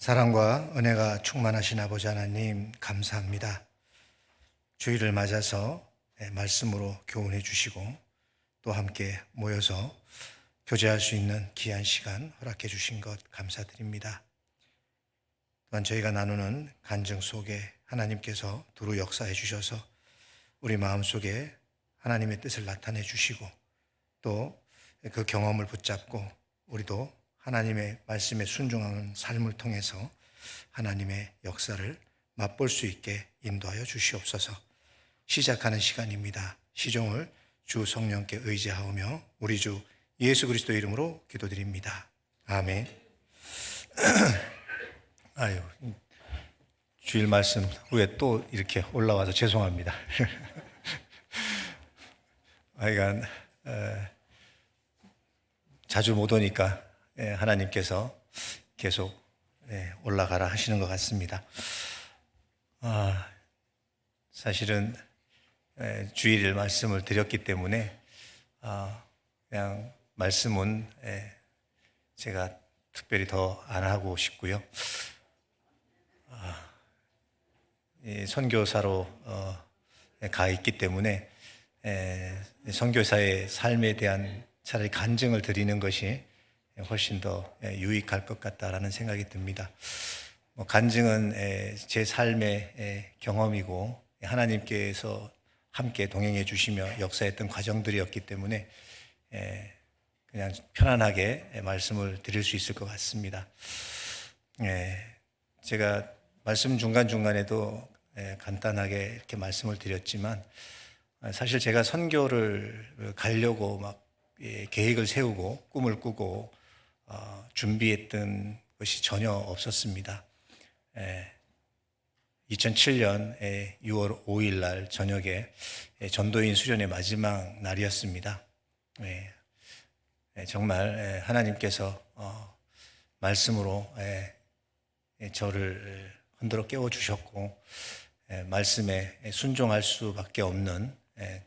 사랑과 은혜가 충만하신 아버지 하나님 감사합니다. 주일을 맞아서 말씀으로 교훈해 주시고 또 함께 모여서 교제할 수 있는 귀한 시간 허락해 주신 것 감사드립니다. 또한 저희가 나누는 간증 속에 하나님께서 두루 역사해 주셔서 우리 마음속에 하나님의 뜻을 나타내 주시고 또 그 경험을 붙잡고 우리도 하나님의 말씀에 순종하는 삶을 통해서 하나님의 역사를 맛볼 수 있게 인도하여 주시옵소서. 시작하는 시간입니다. 시종을 주 성령께 의지하오며 우리 주 예수 그리스도 이름으로 기도드립니다. 아멘. 아유, 주일 말씀 후에 또 이렇게 올라와서 죄송합니다. 하여간 자주 못 오니까 하나님께서 계속 올라가라 하시는 것 같습니다. 사실은 주일 말씀을 드렸기 때문에 그냥 말씀은 제가 특별히 더 안 하고 싶고요. 선교사로 가 있기 때문에 선교사의 삶에 대한 차라리 간증을 드리는 것이 훨씬 더 유익할 것 같다라는 생각이 듭니다. 간증은 제 삶의 경험이고 하나님께서 함께 동행해 주시며 역사했던 과정들이었기 때문에 그냥 편안하게 말씀을 드릴 수 있을 것 같습니다. 제가 말씀 중간중간에도 간단하게 이렇게 말씀을 드렸지만 사실 제가 선교를 가려고 막 계획을 세우고 꿈을 꾸고 준비했던 것이 전혀 없었습니다. 2007년 6월 5일 날 저녁에 전도인 수련의 마지막 날이었습니다. 정말 하나님께서 말씀으로 저를 흔들어 깨워주셨고 말씀에 순종할 수밖에 없는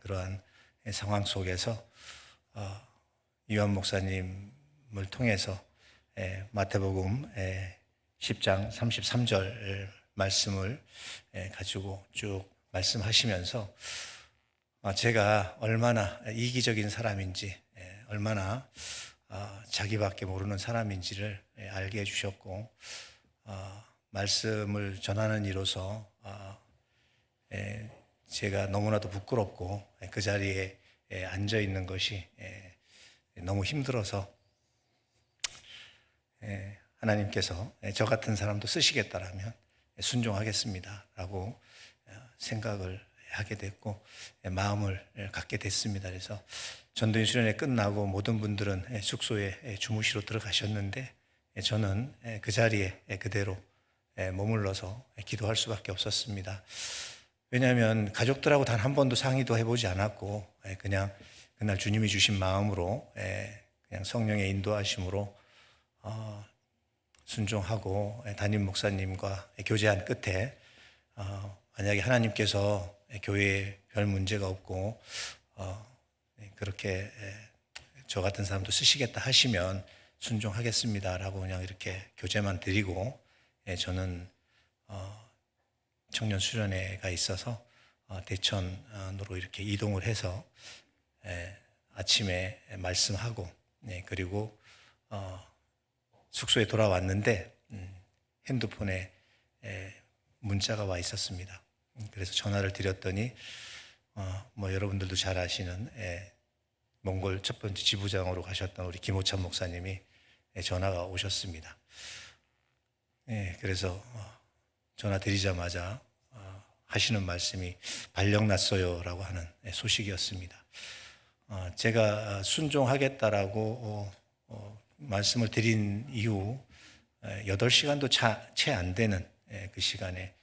그러한 상황 속에서 이완 목사님을 통해서 마태복음 10장 33절 말씀을 가지고 쭉 말씀하시면서 제가 얼마나 이기적인 사람인지 얼마나 자기밖에 모르는 사람인지를 알게 해주셨고 말씀을 전하는 이로서 제가 너무나도 부끄럽고 그 자리에 앉아 있는 것이 너무 힘들어서 하나님께서 저 같은 사람도 쓰시겠다라면 순종하겠습니다 라고 생각을 하게 됐고 마음을 갖게 됐습니다. 그래서 전도인 수련회 끝나고 모든 분들은 숙소에 주무시러 들어가셨는데 저는 그 자리에 그대로 머물러서 기도할 수밖에 없었습니다. 왜냐하면 가족들하고 단 한 번도 상의도 해보지 않았고 그냥 그날 주님이 주신 마음으로 그냥 성령의 인도하심으로 순종하고 담임 목사님과 교제한 끝에 만약에 하나님께서 교회에 별 문제가 없고 그렇게 저 같은 사람도 쓰시겠다 하시면 순종하겠습니다라고 그냥 이렇게 교제만 드리고 저는 청년 수련회가 있어서 대천으로 이렇게 이동을 해서 아침에 말씀하고 그리고 숙소에 돌아왔는데 핸드폰에 문자가 와 있었습니다. 그래서 전화를 드렸더니 여러분들도 잘 아시는 몽골 첫 번째 지부장으로 가셨던 우리 김호찬 목사님이 전화가 오셨습니다. 그래서 전화 드리자마자 하시는 말씀이 발령났어요라고 하는 소식이었습니다. 제가 순종하겠다라고 말씀을 드린 이후 8시간도 채 안 되는 그 시간에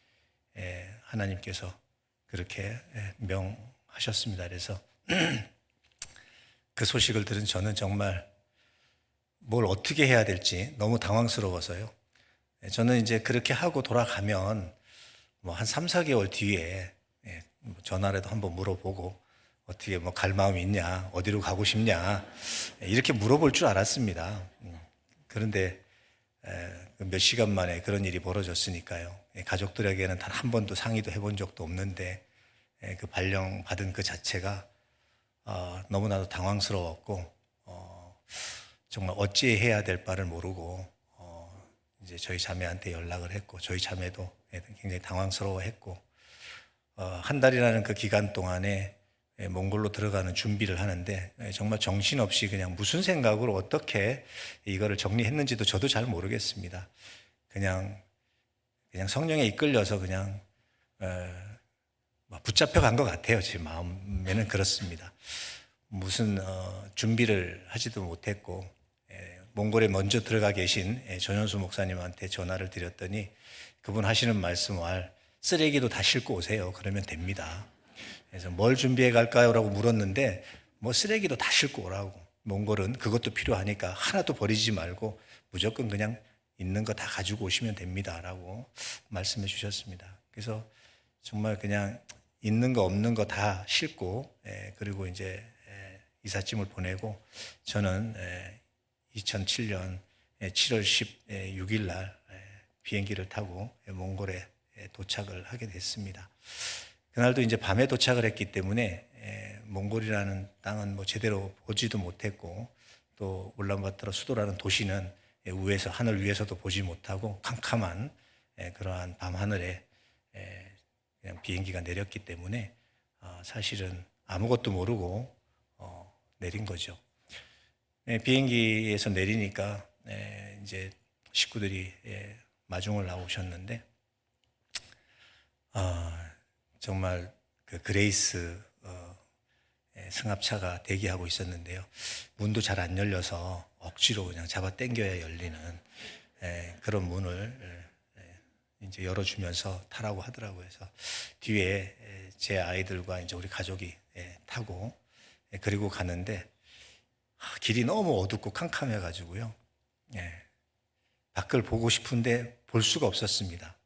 하나님께서 그렇게 명하셨습니다. 그래서 그 소식을 들은 저는 정말 뭘 어떻게 해야 될지 너무 당황스러워서요. 저는 이제 그렇게 하고 돌아가면 한 3, 4개월 뒤에 전화라도 한번 물어보고 어떻게 갈 마음이 있냐, 어디로 가고 싶냐 이렇게 물어볼 줄 알았습니다. 그런데 몇 시간 만에 그런 일이 벌어졌으니까요. 가족들에게는 단 한 번도 상의도 해본 적도 없는데 그 발령 받은 그 자체가 너무나도 당황스러웠고 정말 어찌해야 될 바를 모르고 이제 저희 자매한테 연락을 했고 저희 자매도 굉장히 당황스러워했고 한 달이라는 그 기간 동안에 몽골로 들어가는 준비를 하는데 정말 정신없이 그냥 무슨 생각으로 어떻게 이거를 정리했는지도 저도 잘 모르겠습니다. 그냥 성령에 이끌려서 그냥 붙잡혀 간 것 같아요. 제 마음에는 그렇습니다. 무슨 준비를 하지도 못했고 몽골에 먼저 들어가 계신 전현수 목사님한테 전화를 드렸더니 그분 하시는 말씀을 쓰레기도 다 싣고 오세요. 그러면 됩니다. 그래서 뭘 준비해 갈까요? 라고 물었는데 뭐 쓰레기도 다 싣고 오라고. 몽골은 그것도 필요하니까 하나도 버리지 말고 무조건 그냥 있는 거 다 가지고 오시면 됩니다. 라고 말씀해 주셨습니다. 그래서 정말 그냥 있는 거 없는 거 다 싣고 그리고 이제 이삿짐을 보내고 저는 2007년 7월 16일 날 비행기를 타고 몽골에 도착을 하게 됐습니다. 그날도 이제 밤에 도착을 했기 때문에 몽골이라는 땅은 뭐 제대로 보지도 못했고 또 울란바토르 수도라는 도시는 위에서 하늘 위에서도 보지 못하고 캄캄한 그러한 밤 하늘에 그냥 비행기가 내렸기 때문에 사실은 아무것도 모르고 내린 거죠. 비행기에서 내리니까 이제 식구들이 마중을 나오셨는데 정말 그 그레이스 승합차가 대기하고 있었는데요. 문도 잘 안 열려서 억지로 그냥 잡아 당겨야 열리는 그런 문을 이제 열어주면서 타라고 하더라고요. 그래서 뒤에 제 아이들과 이제 우리 가족이 타고 그리고 가는데 길이 너무 어둡고 캄캄해가지고요. 밖을 보고 싶은데 볼 수가 없었습니다.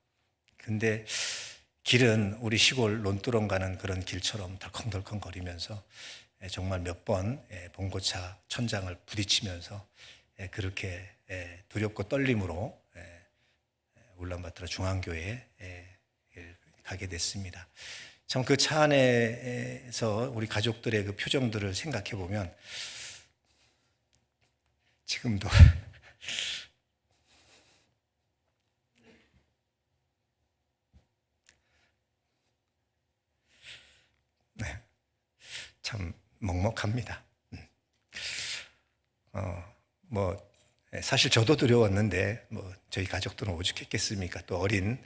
근데 길은 우리 시골 논두렁 가는 그런 길처럼 덜컹덜컹 거리면서 정말 몇 번 봉고차 천장을 부딪히면서 그렇게 두렵고 떨림으로 울란바토르 중앙교회에 가게 됐습니다. 참 그 차 안에서 우리 가족들의 그 표정들을 생각해 보면 지금도 참 먹먹합니다. 사실 저도 두려웠는데 저희 가족들은 오죽했겠습니까? 또 어린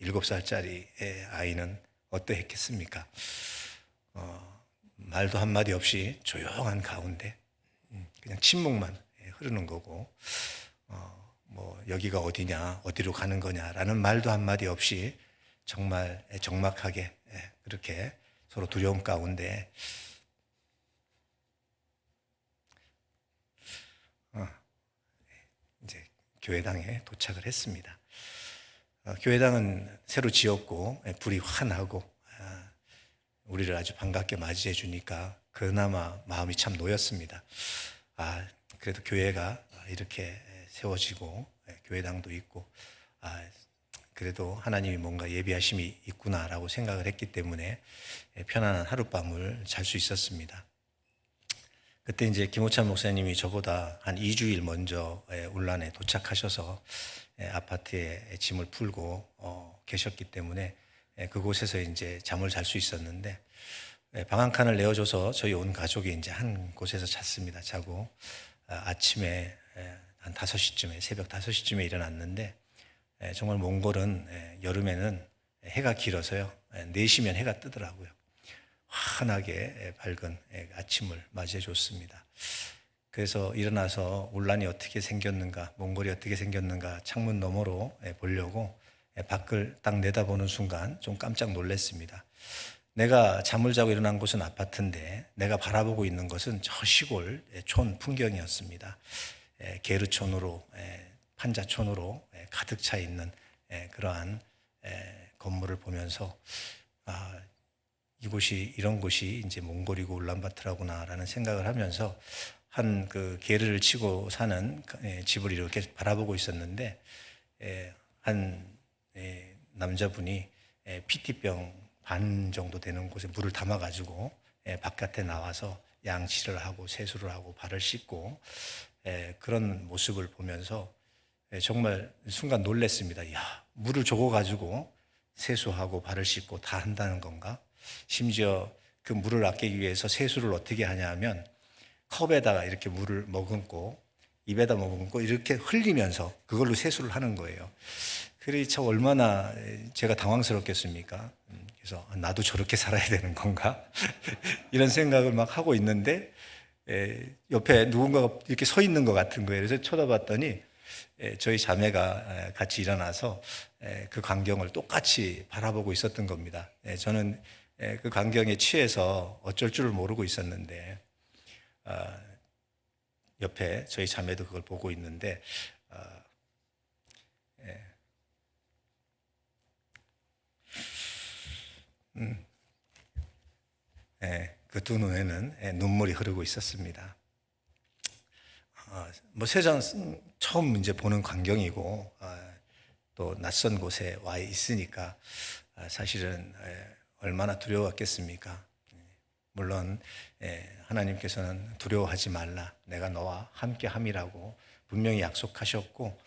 7살짜리 아이는 어떠했겠습니까? 말도 한마디 없이 조용한 가운데 그냥 침묵만 흐르는 거고 여기가 어디냐 어디로 가는 거냐라는 말도 한마디 없이 정말 적막하게 그렇게 서로 두려움 가운데 이제 교회당에 도착을 했습니다. 교회당은 새로 지었고 불이 환하고 우리를 아주 반갑게 맞이해 주니까 그나마 마음이 참 놓였습니다. 그래도 교회가 이렇게 세워지고 교회당도 있고 그래도 하나님이 뭔가 예비하심이 있구나라고 생각을 했기 때문에 편안한 하룻밤을 잘 수 있었습니다. 그때 이제 김호찬 목사님이 저보다 한 2주일 먼저 울란에 도착하셔서 아파트에 짐을 풀고 계셨기 때문에 그곳에서 이제 잠을 잘 수 있었는데 방 한 칸을 내어줘서 저희 온 가족이 이제 한 곳에서 잤습니다. 자고 아침에 한 5시쯤에 새벽 5시쯤에 일어났는데 정말 몽골은 여름에는 해가 길어서요 4시면 해가 뜨더라고요. 환하게 밝은 아침을 맞이해 줬습니다. 그래서 일어나서 울란이 어떻게 생겼는가, 몽골이 어떻게 생겼는가 창문 너머로 보려고 밖을 딱 내다보는 순간 좀 깜짝 놀랐습니다. 내가 잠을 자고 일어난 곳은 아파트인데 내가 바라보고 있는 것은 저 시골 촌 풍경이었습니다. 게르촌으로 판자촌으로 가득 차 있는 그러한 건물을 보면서 이곳이 이런 곳이 이제 몽골이고 울란바토르구나라는 생각을 하면서 한 그 게르를 치고 사는 집을 이렇게 바라보고 있었는데 한 남자분이 PT병 반 정도 되는 곳에 물을 담아 가지고 바깥에 나와서 양치를 하고 세수를 하고 발을 씻고 그런 모습을 보면서 정말 순간 놀랐습니다. 야, 물을 줘고 가지고 세수하고 발을 씻고 다 한다는 건가? 심지어 그 물을 아끼기 위해서 세수를 어떻게 하냐면 컵에다가 이렇게 물을 머금고 입에다 머금고 이렇게 흘리면서 그걸로 세수를 하는 거예요. 그래 참 얼마나 제가 당황스럽겠습니까? 그래서 나도 저렇게 살아야 되는 건가? 이런 생각을 막 하고 있는데 옆에 누군가가 이렇게 서 있는 것 같은 거예요. 그래서 쳐다봤더니 저희 자매가 같이 일어나서 그 광경을 똑같이 바라보고 있었던 겁니다. 저는 그 광경에 취해서 어쩔 줄을 모르고 있었는데 옆에 저희 자매도 그걸 보고 있는데 그 두 눈에는 눈물이 흐르고 있었습니다. 뭐 세상 처음 이제 보는 광경이고 또 낯선 곳에 와 있으니까 사실은 얼마나 두려웠겠습니까? 물론 하나님께서는 두려워하지 말라, 내가 너와 함께함이라고 분명히 약속하셨고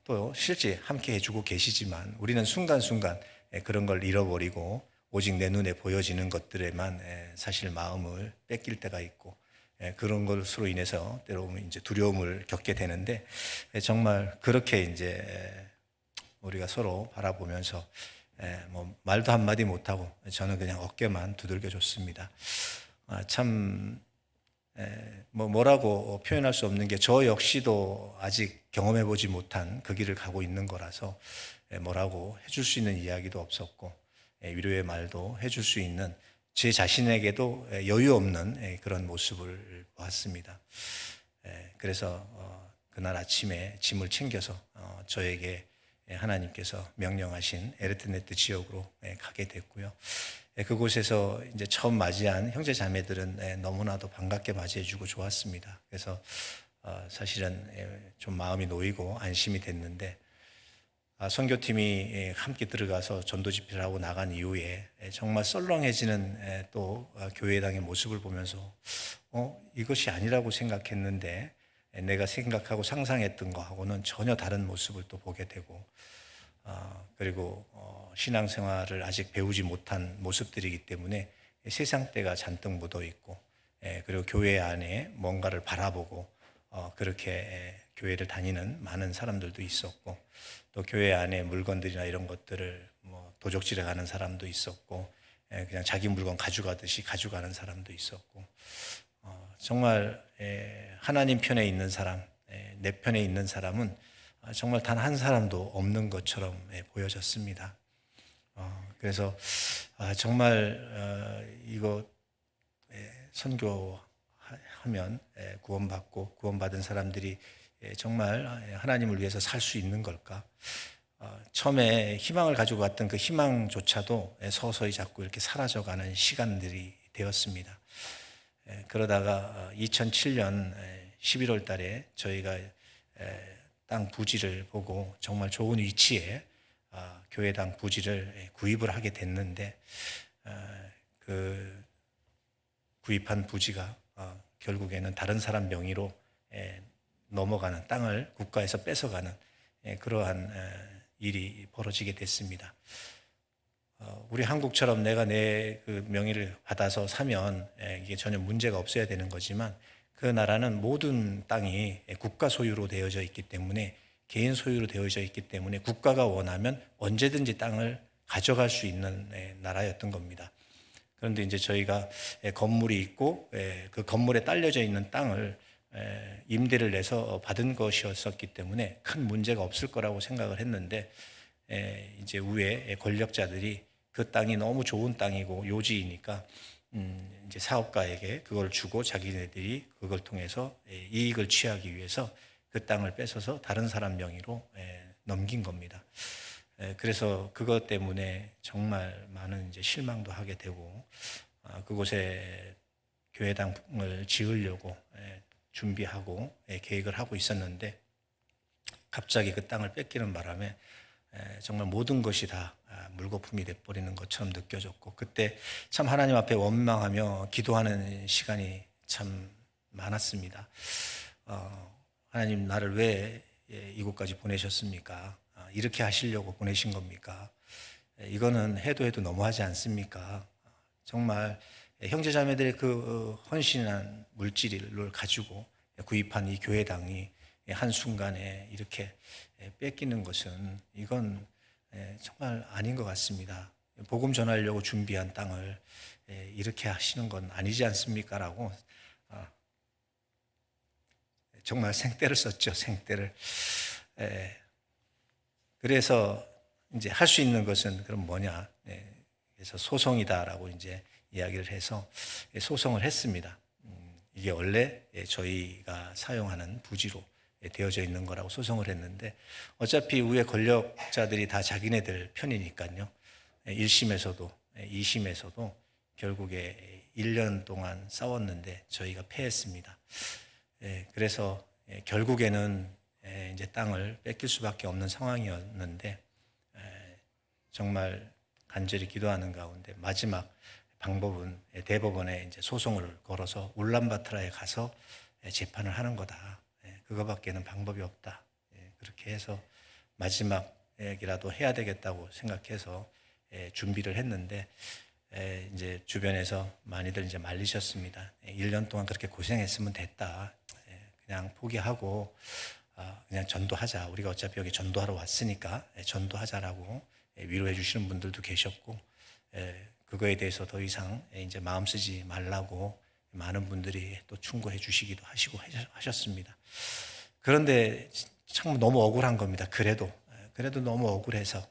또 실제 함께 해주고 계시지만 우리는 순간순간 그런 걸 잃어버리고 오직 내 눈에 보여지는 것들에만 사실 마음을 뺏길 때가 있고 그런 것으로 인해서 때로는 이제 두려움을 겪게 되는데 정말 그렇게 이제 우리가 서로 바라보면서 뭐 말도 한마디 못하고 저는 그냥 어깨만 두들겨 줬습니다. 참 뭐라고 표현할 수 없는 게 저 역시도 아직 경험해 보지 못한 그 길을 가고 있는 거라서 뭐라고 해줄 수 있는 이야기도 없었고 위로의 말도 해줄 수 있는 제 자신에게도 여유 없는 그런 모습을 보았습니다. 그래서 그날 아침에 짐을 챙겨서 저에게 하나님께서 명령하신 에르트네트 지역으로 가게 됐고요. 그곳에서 이제 처음 맞이한 형제 자매들은 너무나도 반갑게 맞이해주고 좋았습니다. 그래서 사실은 좀 마음이 놓이고 안심이 됐는데 선교팀이 함께 들어가서 전도 집회를 하고 나간 이후에 정말 썰렁해지는 또 교회당의 모습을 보면서 이것이 아니라고 생각했는데 내가 생각하고 상상했던 거하고는 전혀 다른 모습을 또 보게 되고 그리고 신앙생활을 아직 배우지 못한 모습들이기 때문에 세상 때가 잔뜩 묻어 있고 그리고 교회 안에 뭔가를 바라보고 그렇게 교회를 다니는 많은 사람들도 있었고 또 교회 안에 물건들이나 이런 것들을 뭐 도적질해 가는 사람도 있었고 그냥 자기 물건 가져가듯이 가져가는 사람도 있었고 정말 하나님 편에 있는 사람, 내 편에 있는 사람은 정말 단 한 사람도 없는 것처럼 보여졌습니다. 그래서 정말 이거 선교하면 구원받고 구원받은 사람들이 정말 하나님을 위해서 살 수 있는 걸까? 처음에 희망을 가지고 왔던 그 희망조차도 서서히 자꾸 이렇게 사라져가는 시간들이 되었습니다. 그러다가 2007년 11월 달에 저희가 땅 부지를 보고 정말 좋은 위치에 교회당 부지를 구입을 하게 됐는데 그 구입한 부지가 결국에는 다른 사람 명의로 넘어가는 땅을 국가에서 뺏어가는 그러한 일이 벌어지게 됐습니다. 우리 한국처럼 내가 내 그 명의를 받아서 사면 이게 전혀 문제가 없어야 되는 거지만 그 나라는 모든 땅이 국가 소유로 되어져 있기 때문에 개인 소유로 되어져 있기 때문에 국가가 원하면 언제든지 땅을 가져갈 수 있는 나라였던 겁니다. 그런데 이제 저희가 건물이 있고 그 건물에 딸려져 있는 땅을 임대를 내서 받은 것이었었기 때문에 큰 문제가 없을 거라고 생각을 했는데 이제 위에 권력자들이 그 땅이 너무 좋은 땅이고 요지이니까 이제 사업가에게 그걸 주고 자기네들이 그걸 통해서 이익을 취하기 위해서 그 땅을 뺏어서 다른 사람 명의로 넘긴 겁니다. 그래서 그것 때문에 정말 많은 이제 실망도 하게 되고 그곳에 교회당을 지으려고 준비하고 계획을 하고 있었는데 갑자기 그 땅을 뺏기는 바람에 정말 모든 것이 다 물거품이 돼버리는 것처럼 느껴졌고, 그때 참 하나님 앞에 원망하며 기도하는 시간이 참 많았습니다. 하나님, 나를 왜 이곳까지 보내셨습니까? 이렇게 하시려고 보내신 겁니까? 이거는 해도 너무하지 않습니까? 정말 형제자매들의 그 헌신한 물질을 가지고 구입한 이 교회당이 한순간에 이렇게 뺏기는 것은 이건 정말 아닌 것 같습니다. 복음 전하려고 준비한 땅을 이렇게 하시는 건 아니지 않습니까? 라고 정말 생떼를 썼죠, 생떼를. 그래서 이제 할 수 있는 것은 그럼 뭐냐? 그래서 소송이다라고 이제 이야기를 해서 소송을 했습니다. 이게 원래 저희가 사용하는 부지로 되어져 있는 거라고 소송을 했는데, 어차피 위에 권력자들이 다 자기네들 편이니까요. 1심에서도 2심에서도 결국에 1년 동안 싸웠는데 저희가 패했습니다. 그래서 결국에는 이제 땅을 뺏길 수밖에 없는 상황이었는데, 정말 간절히 기도하는 가운데 마지막 방법은 대법원에 이제 소송을 걸어서 울란바토르에 가서 재판을 하는 거다. 그거밖에는 방법이 없다. 그렇게 해서 마지막이라도 해야 되겠다고 생각해서 준비를 했는데, 이제 주변에서 많이들 이제 말리셨습니다. 1년 동안 그렇게 고생했으면 됐다. 그냥 포기하고 그냥 전도하자. 우리가 어차피 여기 전도하러 왔으니까 전도하자라고 위로해 주시는 분들도 계셨고, 그거에 대해서 더 이상 이제 마음 쓰지 말라고 많은 분들이 또 충고해 주시기도 하셨습니다. 그런데 참 너무 억울한 겁니다. 그래도 너무 억울해서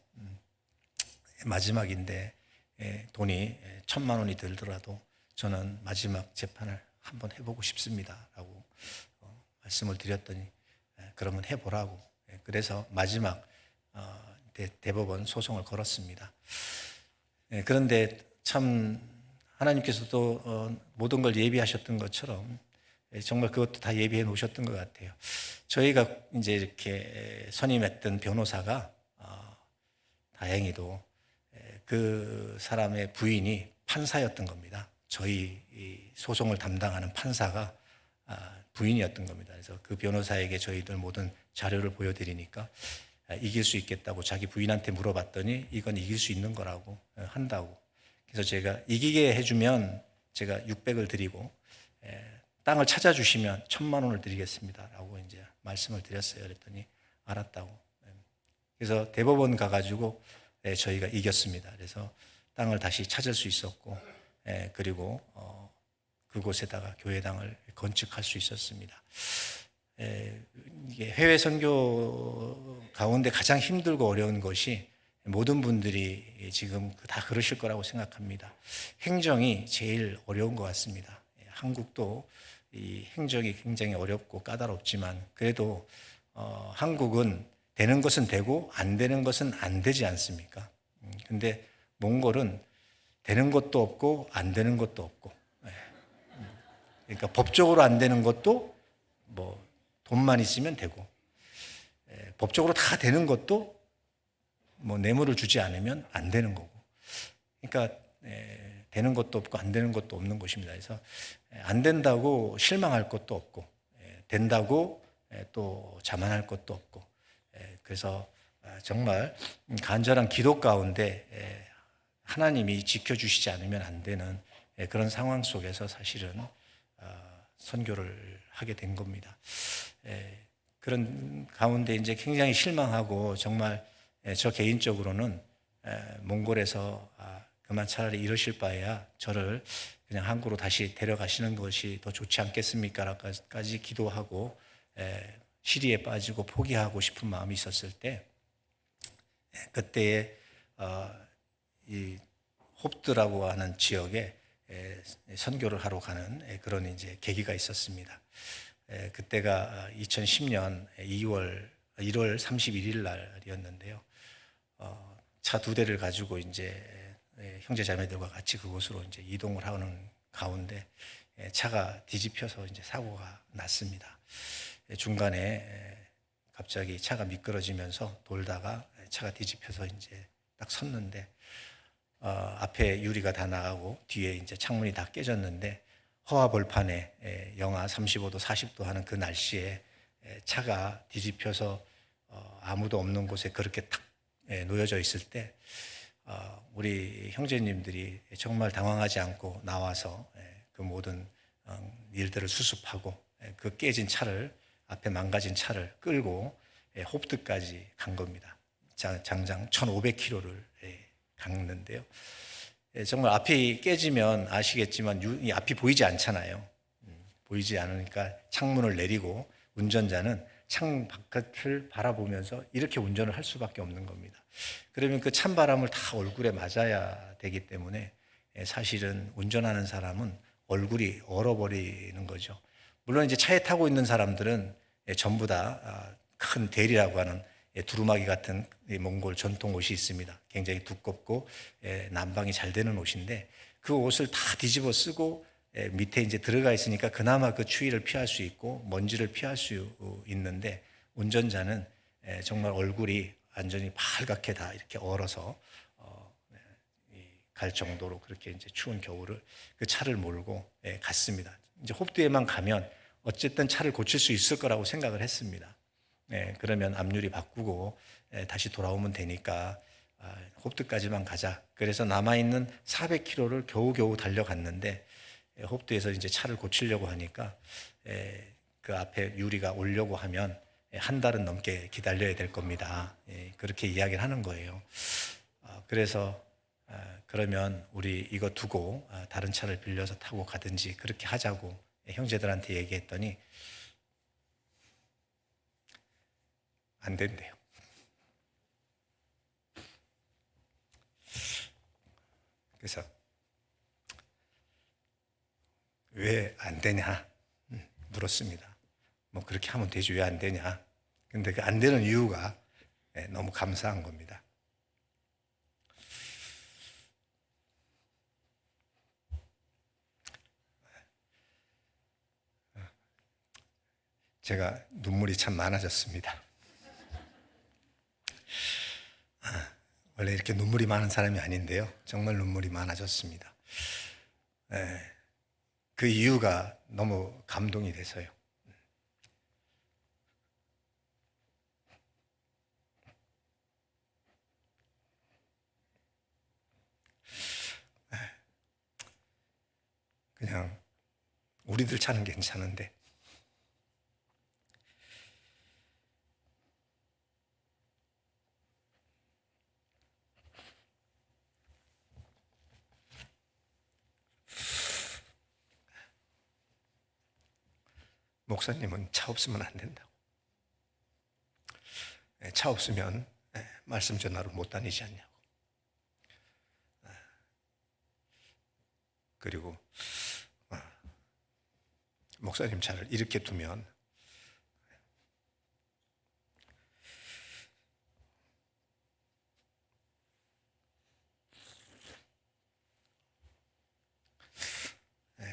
마지막인데 돈이 1,000만 원이 들더라도 저는 마지막 재판을 한번 해보고 싶습니다라고 말씀을 드렸더니 그러면 해보라고. 그래서 마지막 대법원 소송을 걸었습니다. 그런데 참 하나님께서도 모든 걸 예비하셨던 것처럼 정말 그것도 다 예비해 놓으셨던 것 같아요. 저희가 이제 이렇게 선임했던 변호사가 다행히도 그 사람의 부인이 판사였던 겁니다. 저희 소송을 담당하는 판사가 부인이었던 겁니다. 그래서 그 변호사에게 저희들 모든 자료를 보여드리니까 이길 수 있겠다고 자기 부인한테 물어봤더니 이건 이길 수 있는 거라고 한다고. 그래서 제가 이기게 해주면 제가 600을 드리고 땅을 찾아주시면 1,000만 원을 드리겠습니다라고 이제 말씀을 드렸어요. 그랬더니 알았다고. 그래서 대법원 가가지고 저희가 이겼습니다. 그래서 땅을 다시 찾을 수 있었고, 그리고 그곳에다가 교회당을 건축할 수 있었습니다. 이게 해외 선교 가운데 가장 힘들고 어려운 것이 모든 분들이 지금 다 그러실 거라고 생각합니다. 행정이 제일 어려운 것 같습니다. 한국도 이 행정이 굉장히 어렵고 까다롭지만 그래도 한국은 되는 것은 되고 안 되는 것은 안 되지 않습니까? 근데 몽골은 되는 것도 없고 안 되는 것도 없고, 그러니까 법적으로 안 되는 것도 뭐 돈만 있으면 되고, 법적으로 다 되는 것도 뭐 뇌물을 주지 않으면 안 되는 거고, 그러니까 되는 것도 없고 안 되는 것도 없는 곳입니다. 그래서 안 된다고 실망할 것도 없고, 된다고 또 자만할 것도 없고, 그래서 정말 간절한 기도 가운데 하나님이 지켜주시지 않으면 안 되는 그런 상황 속에서 사실은 선교를 하게 된 겁니다. 그런 가운데 이제 굉장히 실망하고 정말 저 개인적으로는 몽골에서 그만 차라리 이러실 바에야 저를 그냥 한국으로 다시 데려가시는 것이 더 좋지 않겠습니까까지 기도하고 시리에 빠지고 포기하고 싶은 마음이 있었을 때, 그때에 이 홉드라고 하는 지역에 선교를 하러 가는 그런 이제 계기가 있었습니다. 그때가 2010년 1월 31일 날이었는데요. 차 2대를 가지고 이제 형제 자매들과 같이 그곳으로 이제 이동을 하는 가운데 차가 뒤집혀서 이제 사고가 났습니다. 중간에 갑자기 차가 미끄러지면서 돌다가 차가 뒤집혀서 이제 딱 섰는데 앞에 유리가 다 나가고 뒤에 이제 창문이 다 깨졌는데 허화벌판에 영하 35도, 40도 하는 그 날씨에 차가 뒤집혀서 아무도 없는 곳에 그렇게 탁 놓여져 있을 때 우리 형제님들이 정말 당황하지 않고 나와서 그 모든 일들을 수습하고 그 깨진 차를 앞에 망가진 차를 끌고 홉드까지 간 겁니다. 장장 1,500km를 갔는데요. 정말 앞이 깨지면 아시겠지만 이 앞이 보이지 않잖아요. 보이지 않으니까 창문을 내리고 운전자는 창 바깥을 바라보면서 이렇게 운전을 할 수밖에 없는 겁니다. 그러면 그 찬바람을 다 얼굴에 맞아야 되기 때문에 사실은 운전하는 사람은 얼굴이 얼어버리는 거죠. 물론 이제 차에 타고 있는 사람들은 전부 다 큰 대리라고 하는 두루마기 같은 몽골 전통 옷이 있습니다. 굉장히 두껍고 난방이 잘 되는 옷인데 그 옷을 다 뒤집어 쓰고 밑에 이제 들어가 있으니까 그나마 그 추위를 피할 수 있고 먼지를 피할 수 있는데 운전자는 정말 얼굴이 완전히 빨갛게 다 이렇게 얼어서 갈 정도로 그렇게 이제 추운 겨울을 그 차를 몰고 갔습니다. 이제 홉드에만 가면 어쨌든 차를 고칠 수 있을 거라고 생각을 했습니다. 그러면 앞유리 바꾸고 다시 돌아오면 되니까 홉드까지만 가자. 그래서 남아있는 400km를 겨우겨우 달려갔는데 홉드에서 이제 차를 고치려고 하니까 그 앞에 유리가 오려고 하면 한 달은 넘게 기다려야 될 겁니다. 그렇게 이야기를 하는 거예요. 그래서 그러면 우리 이거 두고 다른 차를 빌려서 타고 가든지 그렇게 하자고 형제들한테 얘기했더니 안 된대요. 그래서 왜 안 되냐 물었습니다. 뭐 그렇게 하면 되지 왜 안 되냐. 근데 그 안 되는 이유가 너무 감사한 겁니다. 제가 눈물이 참 많아졌습니다. 원래 이렇게 눈물이 많은 사람이 아닌데요. 정말 눈물이 많아졌습니다. 그 이유가 너무 감동이 돼서요. 그냥 우리들 차는 괜찮은데 목사님은 차 없으면 안 된다고. 차 없으면 말씀 전하러 못 다니지 않냐고. 그리고 목사님 차를 이렇게 두면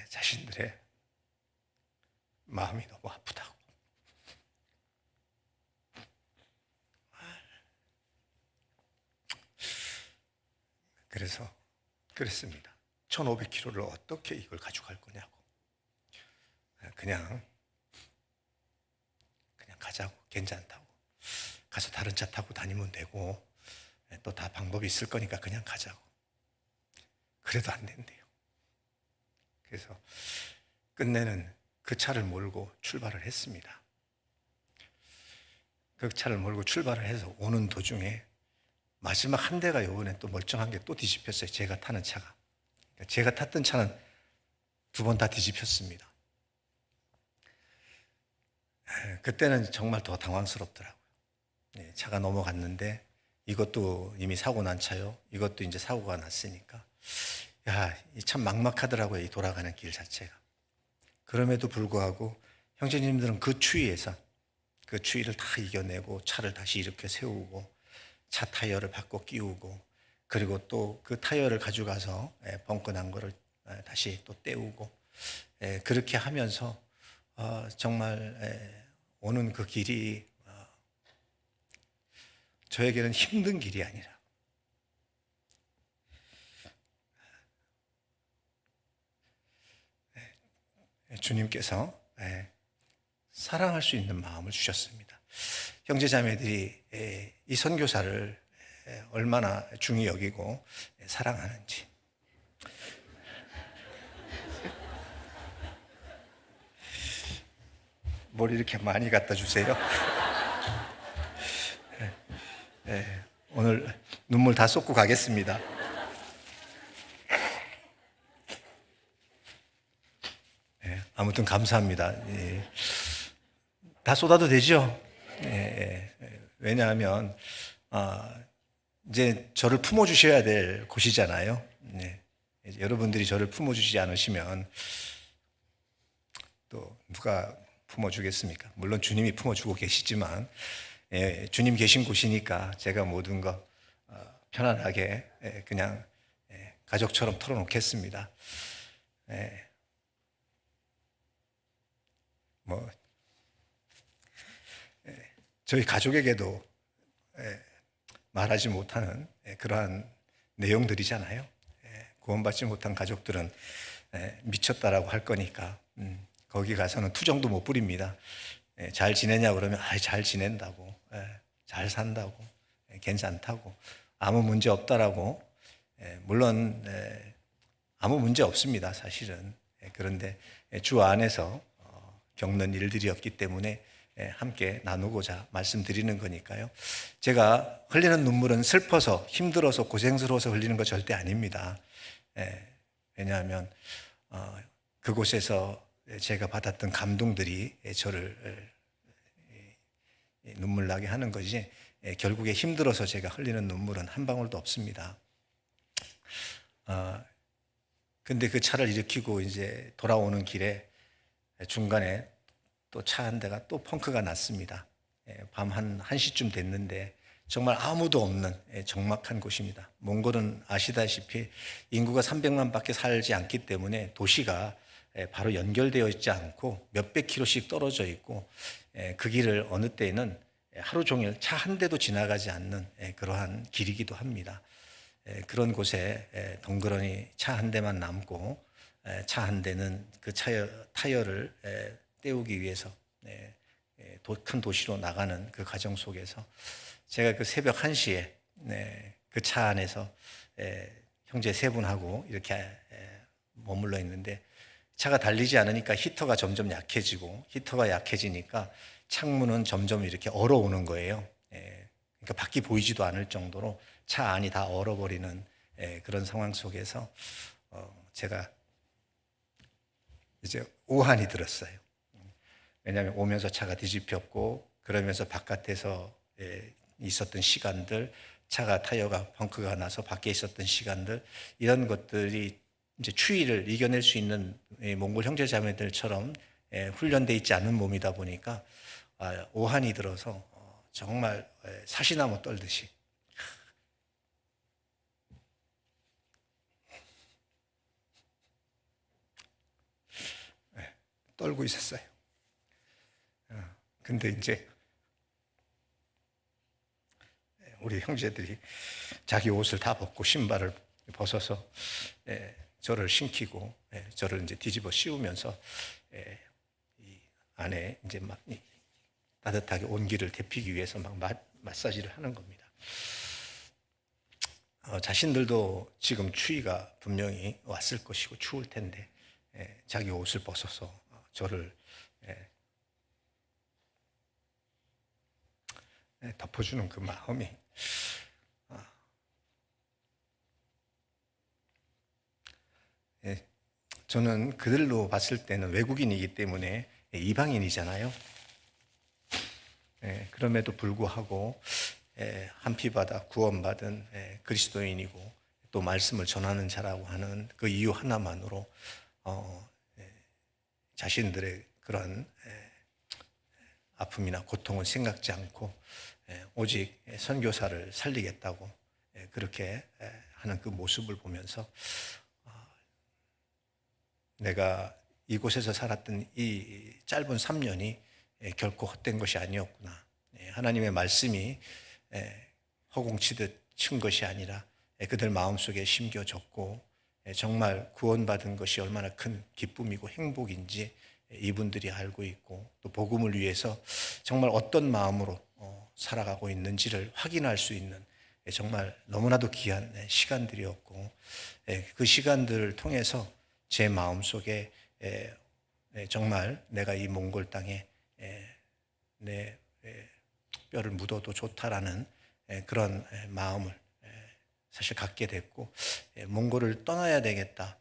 자신들의 마음이 너무 아프다고. 그래서 그랬습니다. 1,500km를 어떻게 이걸 가져갈 거냐고. 그냥 가자고. 괜찮다고. 가서 다른 차 타고 다니면 되고 또 다 방법이 있을 거니까 그냥 가자고. 그래도 안 된대요. 그래서 끝내는 그 차를 몰고 출발을 했습니다. 그 차를 몰고 출발을 해서 오는 도중에 마지막 한 대가 요번에 또 멀쩡한 게 또 뒤집혔어요. 제가 타는 차가. 제가 탔던 차는 2번 다 뒤집혔습니다. 그때는 정말 더 당황스럽더라고요. 차가 넘어갔는데 이것도 이미 사고 난 차요. 이것도 이제 사고가 났으니까. 야, 참 막막하더라고요. 이 돌아가는 길 자체가. 그럼에도 불구하고 형제님들은 그 추위에서 그 추위를 다 이겨내고 차를 다시 이렇게 세우고 차 타이어를 바꿔 끼우고 그리고 또 그 타이어를 가져가서 벙커난 거를 다시 또 떼우고 그렇게 하면서 정말 오는 그 길이 저에게는 힘든 길이 아니라 주님께서 사랑할 수 있는 마음을 주셨습니다. 형제자매들이 이 선교사를 얼마나 중히 여기고 사랑하는지. 뭘 이렇게 많이 갖다 주세요? 오늘 눈물 다 쏟고 가겠습니다. 아무튼 감사합니다. 다 쏟아도 되죠? 왜냐하면 이제 저를 품어주셔야 될 곳이잖아요. 여러분들이 저를 품어주시지 않으시면 또 누가 품어주겠습니까? 물론 주님이 품어주고 계시지만 주님 계신 곳이니까 제가 모든 거 편안하게 그냥 가족처럼 털어놓겠습니다. 저희 가족에게도 말하지 못하는 그러한 내용들이잖아요. 구원받지 못한 가족들은 미쳤다라고 할 거니까 거기 가서는 투정도 못 부립니다. 잘 지내냐 그러면 잘 지낸다고, 잘 산다고, 괜찮다고, 아무 문제 없다라고. 물론 아무 문제 없습니다, 사실은. 그런데 주 안에서 겪는 일들이었기 때문에 함께 나누고자 말씀드리는 거니까요. 제가 흘리는 눈물은 슬퍼서 힘들어서 고생스러워서 흘리는 거 절대 아닙니다. 왜냐하면 그곳에서 제가 받았던 감동들이 저를 눈물 나게 하는 거지 결국에 힘들어서 제가 흘리는 눈물은 한 방울도 없습니다. 근데 그 차를 일으키고 이제 돌아오는 길에 중간에 또 차 한 대가 또 펑크가 났습니다. 밤 한 1시쯤 됐는데 정말 아무도 없는 적막한 곳입니다. 몽골은 아시다시피 인구가 300만 밖에 살지 않기 때문에 도시가 바로 연결되어 있지 않고 몇백 킬로씩 떨어져 있고 그 길을 어느 때에는 하루 종일 차 한 대도 지나가지 않는 그러한 길이기도 합니다. 그런 곳에 덩그러니 차 한 대만 남고 차 한 대는 그 타이어를 때우기 위해서 큰 도시로 나가는 그 과정 속에서 제가 그 새벽 1시에 그 차 안에서 형제 세 분하고 이렇게 머물러 있는데 차가 달리지 않으니까 히터가 점점 약해지고 히터가 약해지니까 창문은 점점 이렇게 얼어오는 거예요. 그러니까 밖이 보이지도 않을 정도로 차 안이 다 얼어버리는 그런 상황 속에서 제가 이제 오한이 들었어요. 왜냐하면 오면서 차가 뒤집혔고 그러면서 바깥에서 있었던 시간들, 차가 타이어가 펑크가 나서 밖에 있었던 시간들, 이런 것들이 이제 추위를 이겨낼 수 있는 몽골 형제자매들처럼 훈련되어 있지 않은 몸이다 보니까 오한이 들어서 정말 사시나무 떨듯이 떨고 있었어요. 근데 이제 우리 형제들이 자기 옷을 다 벗고 신발을 벗어서 저를 신기고 저를 이제 뒤집어 씌우면서 이 안에 이제 막 따뜻하게 온기를 데피기 위해서 막 마사지를 하는 겁니다. 자신들도 지금 추위가 분명히 왔을 것이고 추울 텐데 자기 옷을 벗어서 저를 덮어주는 그 마음이 저는 그들로 봤을 때는 외국인이기 때문에 이방인이잖아요. 그럼에도 불구하고 한 피받아 구원받은 그리스도인이고 또 말씀을 전하는 자라고 하는 그 이유 하나만으로 자신들의 그런 아픔이나 고통을 생각지 않고 오직 선교사를 살리겠다고 그렇게 하는 그 모습을 보면서 내가 이곳에서 살았던 이 짧은 3년이 결코 헛된 것이 아니었구나. 하나님의 말씀이 허공치듯 친 것이 아니라 그들 마음속에 심겨졌고 정말 구원받은 것이 얼마나 큰 기쁨이고 행복인지 이분들이 알고 있고 또 복음을 위해서 정말 어떤 마음으로 살아가고 있는지를 확인할 수 있는 정말 너무나도 귀한 시간들이었고 그 시간들을 통해서 제 마음속에 정말 내가 이 몽골 땅에 내 뼈를 묻어도 좋다라는 그런 마음을 사실 갖게 됐고 몽골을 떠나야 되겠다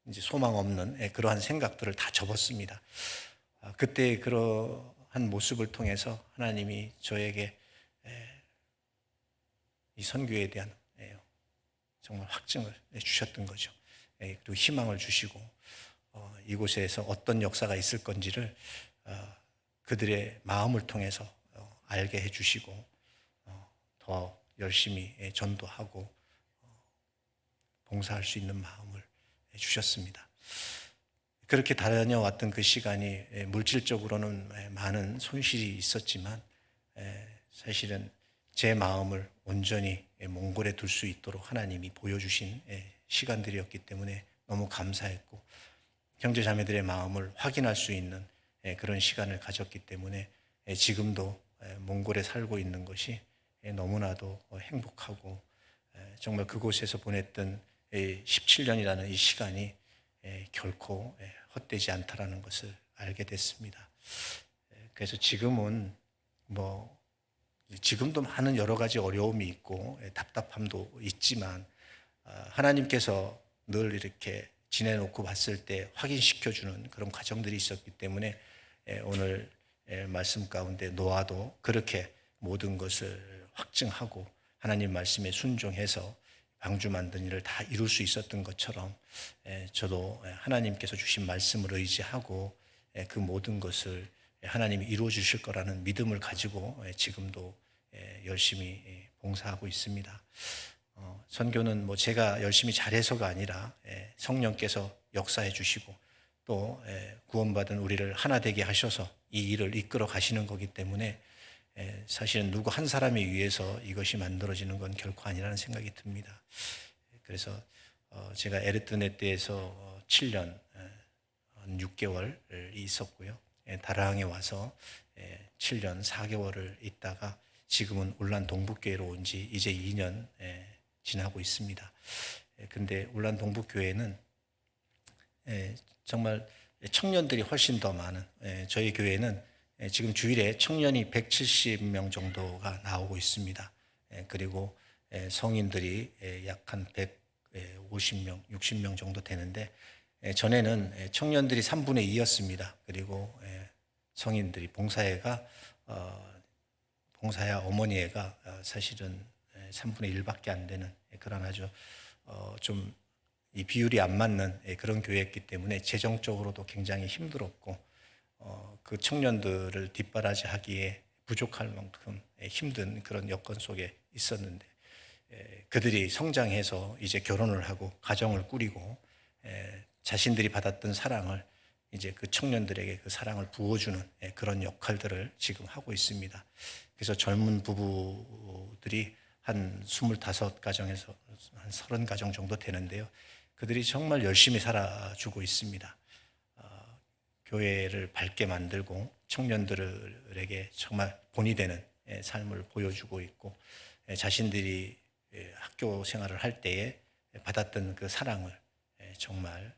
이제 소망 없는 그러한 생각들을 다 접었습니다. 그때 그러한 모습을 통해서 하나님이 저에게 이 선교에 대한 정말 확증을 주셨던 거죠. 그리고 희망을 주시고 이곳에서 어떤 역사가 있을 건지를 그들의 마음을 통해서 알게 해주시고 더 열심히 전도하고 봉사할 수 있는 마음을 주셨습니다. 그렇게 다녀왔던 그 시간이 물질적으로는 많은 손실이 있었지만 사실은 제 마음을 온전히 몽골에 둘 수 있도록 하나님이 보여주신 시간들이었기 때문에 너무 감사했고 형제 자매들의 마음을 확인할 수 있는 그런 시간을 가졌기 때문에 지금도 몽골에 살고 있는 것이 너무나도 행복하고 정말 그곳에서 보냈던 17년이라는 이 시간이 결코 헛되지 않다라는 것을 알게 됐습니다. 그래서 지금은 지금도 많은 여러 가지 어려움이 있고 답답함도 있지만 하나님께서 늘 이렇게 지내놓고 봤을 때 확인시켜주는 그런 과정들이 있었기 때문에 오늘 말씀 가운데 노아도 그렇게 모든 것을 확증하고 하나님 말씀에 순종해서 방주 만든 일을 다 이룰 수 있었던 것처럼 저도 하나님께서 주신 말씀을 의지하고 그 모든 것을 하나님이 이루어 주실 거라는 믿음을 가지고 지금도 열심히 봉사하고 있습니다. 선교는 제가 열심히 잘해서가 아니라 성령께서 역사해 주시고 또 구원받은 우리를 하나 되게 하셔서 이 일을 이끌어 가시는 거기 때문에 사실은 누구 한 사람에 의해서 이것이 만들어지는 건 결코 아니라는 생각이 듭니다. 그래서 제가 에르트네트에서 7년 6개월 있었고요. 다랑에 와서 7년 4개월을 있다가 지금은 울란 동북교회로 온 지 이제 2년 지나고 있습니다. 근데 울란 동북교회는 정말 청년들이 훨씬 더 많은 저희 교회는 지금 주일에 청년이 170명 정도가 나오고 있습니다. 그리고 성인들이 약 한 150명, 60명 정도 되는데 전에는 청년들이 3분의 2였습니다. 그리고 성인들이 봉사회가 어머니회가 사실은 3분의 1밖에 안 되는 그런 아주 좀 이 비율이 안 맞는 그런 교회였기 때문에 재정적으로도 굉장히 힘들었고 그 청년들을 뒷바라지하기에 부족할 만큼 힘든 그런 여건 속에 있었는데 그들이 성장해서 이제 결혼을 하고 가정을 꾸리고 자신들이 받았던 사랑을 이제 그 청년들에게 그 사랑을 부어주는 그런 역할들을 지금 하고 있습니다. 그래서 젊은 부부들이 한 25가정에서 한 30가정 정도 되는데요. 그들이 정말 열심히 살아주고 있습니다. 교회를 밝게 만들고 청년들에게 정말 본이 되는 삶을 보여주고 있고 자신들이 학교 생활을 할 때에 받았던 그 사랑을 정말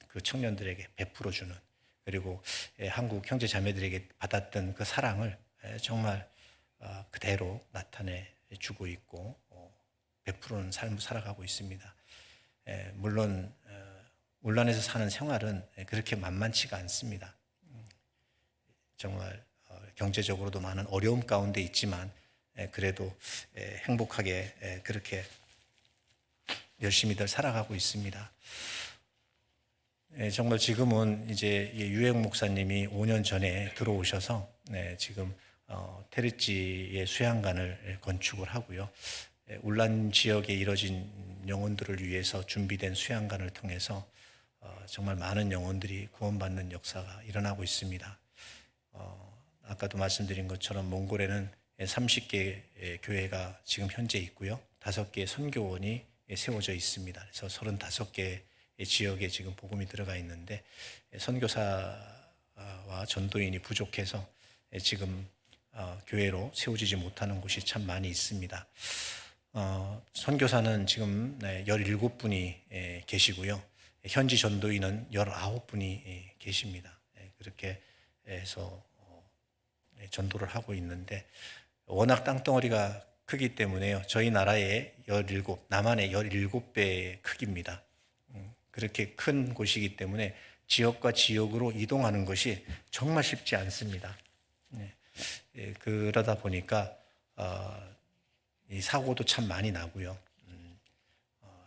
그 청년들에게 베풀어주는 그리고 한국 형제 자매들에게 받았던 그 사랑을 정말 그대로 나타내주고 있고 베푸는 삶을 살아가고 있습니다. 물론 울란에서 사는 생활은 그렇게 만만치가 않습니다. 정말 경제적으로도 많은 어려움 가운데 있지만 그래도 행복하게 그렇게 열심히들 살아가고 있습니다. 정말 지금은 이제 유행 목사님이 5년 전에 들어오셔서 지금 테르지의 수양관을 건축을 하고요. 울란 지역에 이뤄진 영혼들을 위해서 준비된 수양관을 통해서 정말 많은 영혼들이 구원받는 역사가 일어나고 있습니다. 아까도 말씀드린 것처럼 몽골에는 30개 교회가 지금 현재 있고요. 5개의 선교원이 세워져 있습니다. 그래서 35개 지역에 지금 복음이 들어가 있는데 선교사와 전도인이 부족해서 지금 교회로 세워지지 못하는 곳이 참 많이 있습니다. 선교사는 지금 17분이 계시고요. 현지 전도인은 19분이 계십니다. 그렇게 해서 전도를 하고 있는데 워낙 땅덩어리가 크기 때문에요. 저희 나라의 남한의 17배의 크기입니다. 그렇게 큰 곳이기 때문에 지역과 지역으로 이동하는 것이 정말 쉽지 않습니다. 그러다 보니까 이 사고도 참 많이 나고요.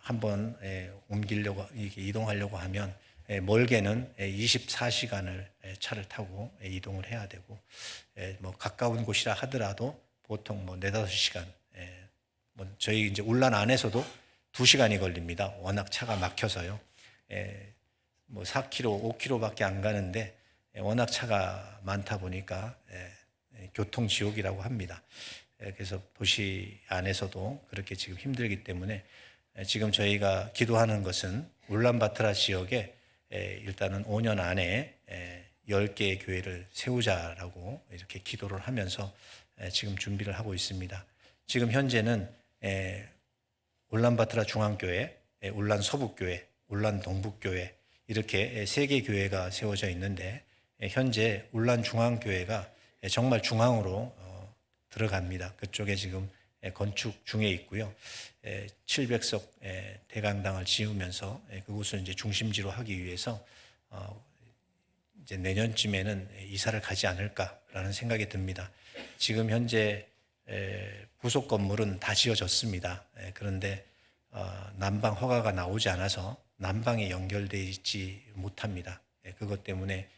한번 옮기려고 이동하려고 하면 멀게는 24시간을 차를 타고 이동을 해야 되고 뭐 가까운 곳이라 하더라도 보통 뭐 4-5시간 뭐 저희 이제 울란 안에서도 2시간이 걸립니다. 워낙 차가 막혀서요. 뭐 4km, 5km밖에 안 가는데 워낙 차가 많다 보니까 교통 지옥이라고 합니다. 그래서 도시 안에서도 그렇게 지금 힘들기 때문에 지금 저희가 기도하는 것은 울란바토르 지역에 일단은 5년 안에 10개의 교회를 세우자라고 이렇게 기도를 하면서 지금 준비를 하고 있습니다. 지금 현재는 울란바토르 중앙교회, 울란 서북교회, 울란 동북교회 이렇게 3개 교회가 세워져 있는데 현재 울란 중앙교회가 정말 중앙으로 들어갑니다. 그쪽에 지금 건축 중에 있고요. 700석 대강당을 지으면서 그곳을 이제 중심지로 하기 위해서 이제 내년쯤에는 이사를 가지 않을까라는 생각이 듭니다. 지금 현재 부속 건물은 다 지어졌습니다. 그런데 난방 허가가 나오지 않아서 난방에 연결되어 있지 못합니다. 그것 때문에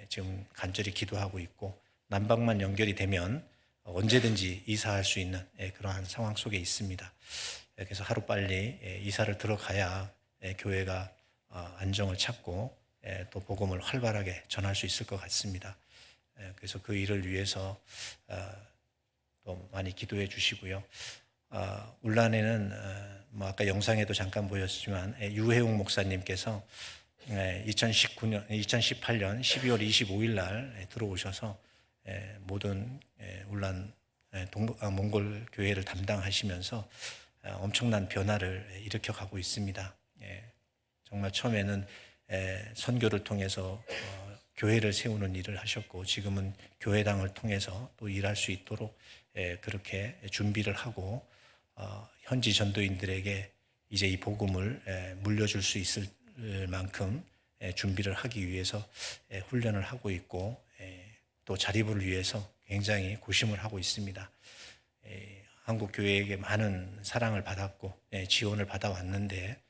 지금 간절히 기도하고 있고 난방만 연결이 되면 언제든지 이사할 수 있는 그러한 상황 속에 있습니다. 그래서 하루빨리 이사를 들어가야 교회가 안정을 찾고 또 복음을 활발하게 전할 수 있을 것 같습니다. 그래서 그 일을 위해서 또 많이 기도해 주시고요. 울란에는 뭐 아까 영상에도 잠깐 보였지만 유해웅 목사님께서 2018년 12월 25일 날 들어오셔서 모든 울란 몽골 교회를 담당하시면서 엄청난 변화를 일으켜 가고 있습니다. 정말 처음에는 선교를 통해서 교회를 세우는 일을 하셨고 지금은 교회당을 통해서 또 일할 수 있도록 그렇게 준비를 하고 현지 전도인들에게 이제 이 복음을 물려줄 수 있을 만큼 준비를 하기 위해서 훈련을 하고 있고 또 자립을 위해서 굉장히 고심을 하고 있습니다. 한국 교회에게 많은 사랑을 받았고 지원을 받아왔는데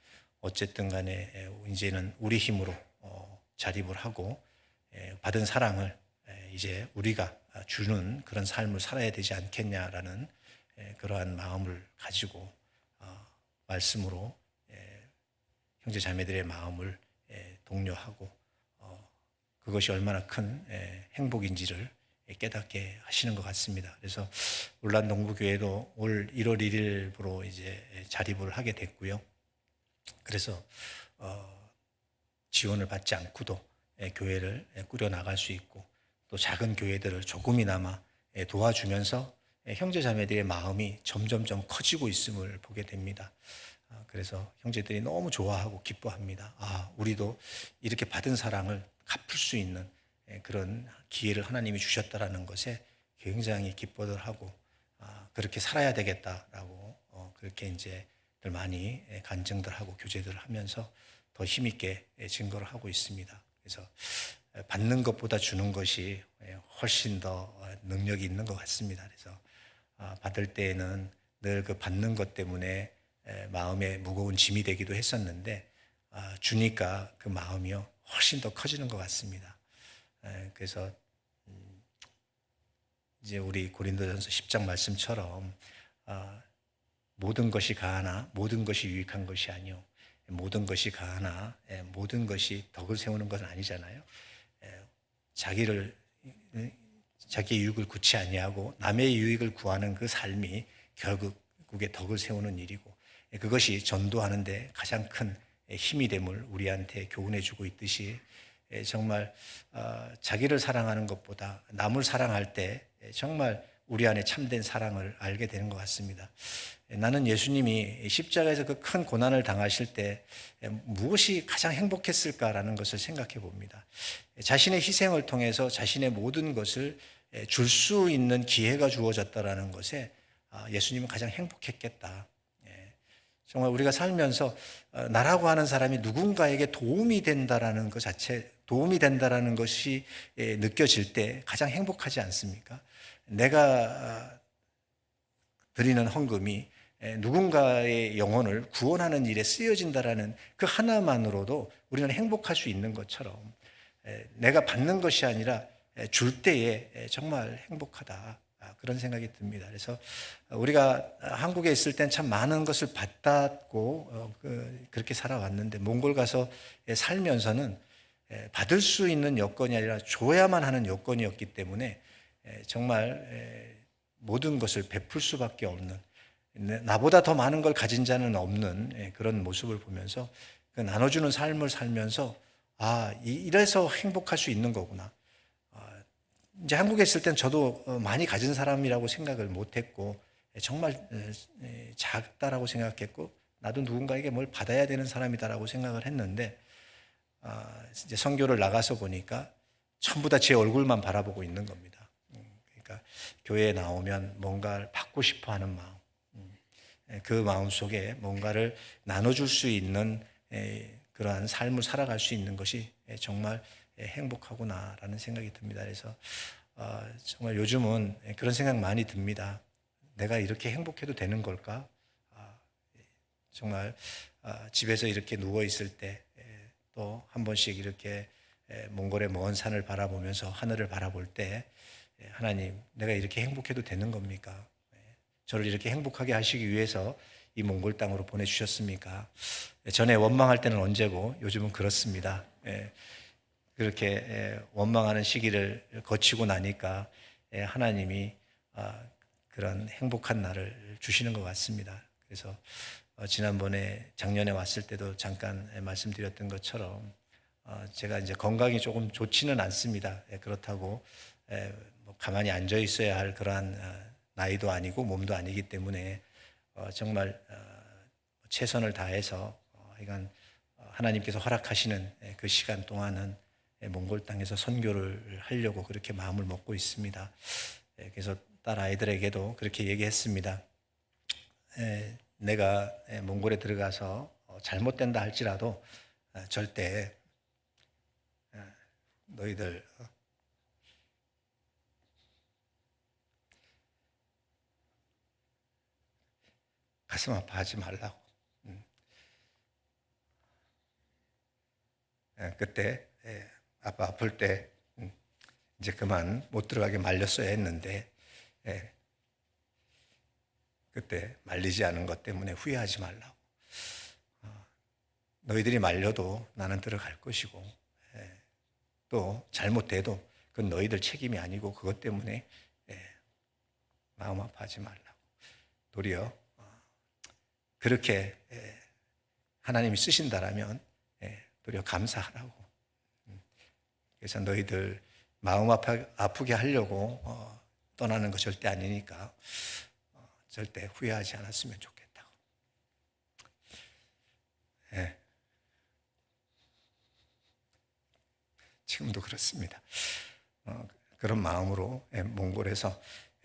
어쨌든 간에 이제는 우리 힘으로 자립을 하고 받은 사랑을 이제 우리가 주는 그런 삶을 살아야 되지 않겠냐라는 그러한 마음을 가지고 말씀으로 형제 자매들의 마음을 독려하고 그것이 얼마나 큰 행복인지를 깨닫게 하시는 것 같습니다. 그래서 울란 동부교회도 올 1월 1일부로 이제 자립을 하게 됐고요. 그래서 지원을 받지 않고도 교회를 꾸려 나갈 수 있고 또 작은 교회들을 조금이나마 도와주면서 형제 자매들의 마음이 점점점 커지고 있음을 보게 됩니다. 그래서 형제들이 너무 좋아하고 기뻐합니다. 우리도 이렇게 받은 사랑을 갚을 수 있는 그런 기회를 하나님이 주셨다라는 것에 굉장히 기뻐들 하고 그렇게 살아야 되겠다라고 그렇게 이제 많이 간증들 하고 교제들을 하면서 더 힘있게 증거를 하고 있습니다. 그래서 받는 것보다 주는 것이 훨씬 더 능력이 있는 것 같습니다. 그래서 받을 때에는 늘 그 받는 것 때문에 마음에 무거운 짐이 되기도 했었는데 주니까 그 마음이요 훨씬 더 커지는 것 같습니다. 그래서 이제 우리 고린도전서 10장 말씀처럼 모든 것이 가하나 모든 것이 유익한 것이 아니요 모든 것이 가하나 모든 것이 덕을 세우는 것은 아니잖아요. 자기를 자기의 유익을 구치 아니하고 남의 유익을 구하는 그 삶이 결국에 덕을 세우는 일이고 그것이 전도하는데 가장 큰 힘이 됨을 우리한테 교훈해 주고 있듯이 정말 자기를 사랑하는 것보다 남을 사랑할 때 정말 우리 안에 참된 사랑을 알게 되는 것 같습니다. 나는 예수님이 십자가에서 그 큰 고난을 당하실 때 무엇이 가장 행복했을까라는 것을 생각해 봅니다. 자신의 희생을 통해서 자신의 모든 것을 줄 수 있는 기회가 주어졌다라는 것에 예수님은 가장 행복했겠다. 정말 우리가 살면서 나라고 하는 사람이 누군가에게 도움이 된다라는 것 자체, 도움이 된다라는 것이 느껴질 때 가장 행복하지 않습니까? 내가 드리는 헌금이 누군가의 영혼을 구원하는 일에 쓰여진다라는 그 하나만으로도 우리는 행복할 수 있는 것처럼 내가 받는 것이 아니라 줄 때에 정말 행복하다. 그런 생각이 듭니다. 그래서 우리가 한국에 있을 땐 참 많은 것을 받았고 그렇게 살아왔는데 몽골 가서 살면서는 받을 수 있는 여건이 아니라 줘야만 하는 여건이었기 때문에 정말 모든 것을 베풀 수밖에 없는 나보다 더 많은 걸 가진 자는 없는 그런 모습을 보면서 그 나눠주는 삶을 살면서 이래서 행복할 수 있는 거구나. 이제 한국에 있을 땐 저도 많이 가진 사람이라고 생각을 못했고 정말 작다라고 생각했고 나도 누군가에게 뭘 받아야 되는 사람이다라고 생각을 했는데 이제 선교를 나가서 보니까 전부 다 제 얼굴만 바라보고 있는 겁니다. 그러니까 교회에 나오면 뭔가를 받고 싶어하는 마음, 그 마음 속에 뭔가를 나눠줄 수 있는 그러한 삶을 살아갈 수 있는 것이 정말 행복하구나라는 생각이 듭니다. 그래서 정말 요즘은 그런 생각 많이 듭니다. 내가 이렇게 행복해도 되는 걸까? 정말 집에서 이렇게 누워 있을 때 또 한 번씩 이렇게 몽골의 먼 산을 바라보면서 하늘을 바라볼 때 하나님, 내가 이렇게 행복해도 되는 겁니까? 저를 이렇게 행복하게 하시기 위해서 이 몽골 땅으로 보내주셨습니까? 전에 원망할 때는 언제고 요즘은 그렇습니다. 그렇게 원망하는 시기를 거치고 나니까 하나님이 그런 행복한 날을 주시는 것 같습니다. 그래서 지난번에 작년에 왔을 때도 잠깐 말씀드렸던 것처럼 제가 이제 건강이 조금 좋지는 않습니다. 그렇다고 뭐 가만히 앉아 있어야 할 그러한 나이도 아니고 몸도 아니기 때문에 정말 최선을 다해서 이건 하나님께서 허락하시는 그 시간 동안은 몽골 땅에서 선교를 하려고 그렇게 마음을 먹고 있습니다. 그래서 딸 아이들에게도 그렇게 얘기했습니다. 내가 몽골에 들어가서 잘못된다 할지라도 절대 너희들 가슴 아파하지 말라고. 그때 아빠 아플 때 이제 그만 못 들어가게 말렸어야 했는데 그때 말리지 않은 것 때문에 후회하지 말라고. 너희들이 말려도 나는 들어갈 것이고 또 잘못돼도 그건 너희들 책임이 아니고 그것 때문에 마음 아파하지 말라고. 도리어 그렇게 하나님이 쓰신다라면 도리어 감사하라고. 그래서 너희들 마음 아프게 하려고 떠나는 거 절대 아니니까 절대 후회하지 않았으면 좋겠다고. 지금도 그렇습니다. 그런 마음으로 몽골에서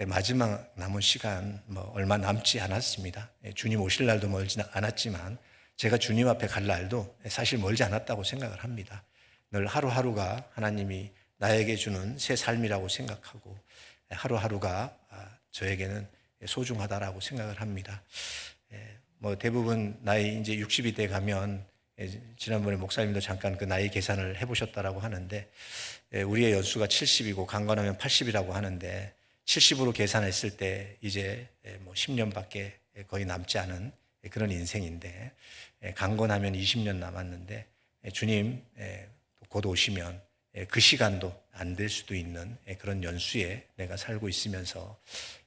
마지막 남은 시간 얼마 남지 않았습니다. 주님 오실 날도 멀지 않았지만 제가 주님 앞에 갈 날도 사실 멀지 않았다고 생각을 합니다. 늘 하루하루가 하나님이 나에게 주는 새 삶이라고 생각하고 하루하루가 저에게는 소중하다라고 생각을 합니다. 대부분 나이 이제 60이 돼 가면 지난번에 목사님도 잠깐 그 나이 계산을 해보셨다라고 하는데 우리의 연수가 70이고 강건하면 80이라고 하는데 70으로 계산했을 때 이제 10년밖에 거의 남지 않은 그런 인생인데, 강건하면 20년 남았는데 주님 곧 오시면 그 시간도 안 될 수도 있는 그런 연수에 내가 살고 있으면서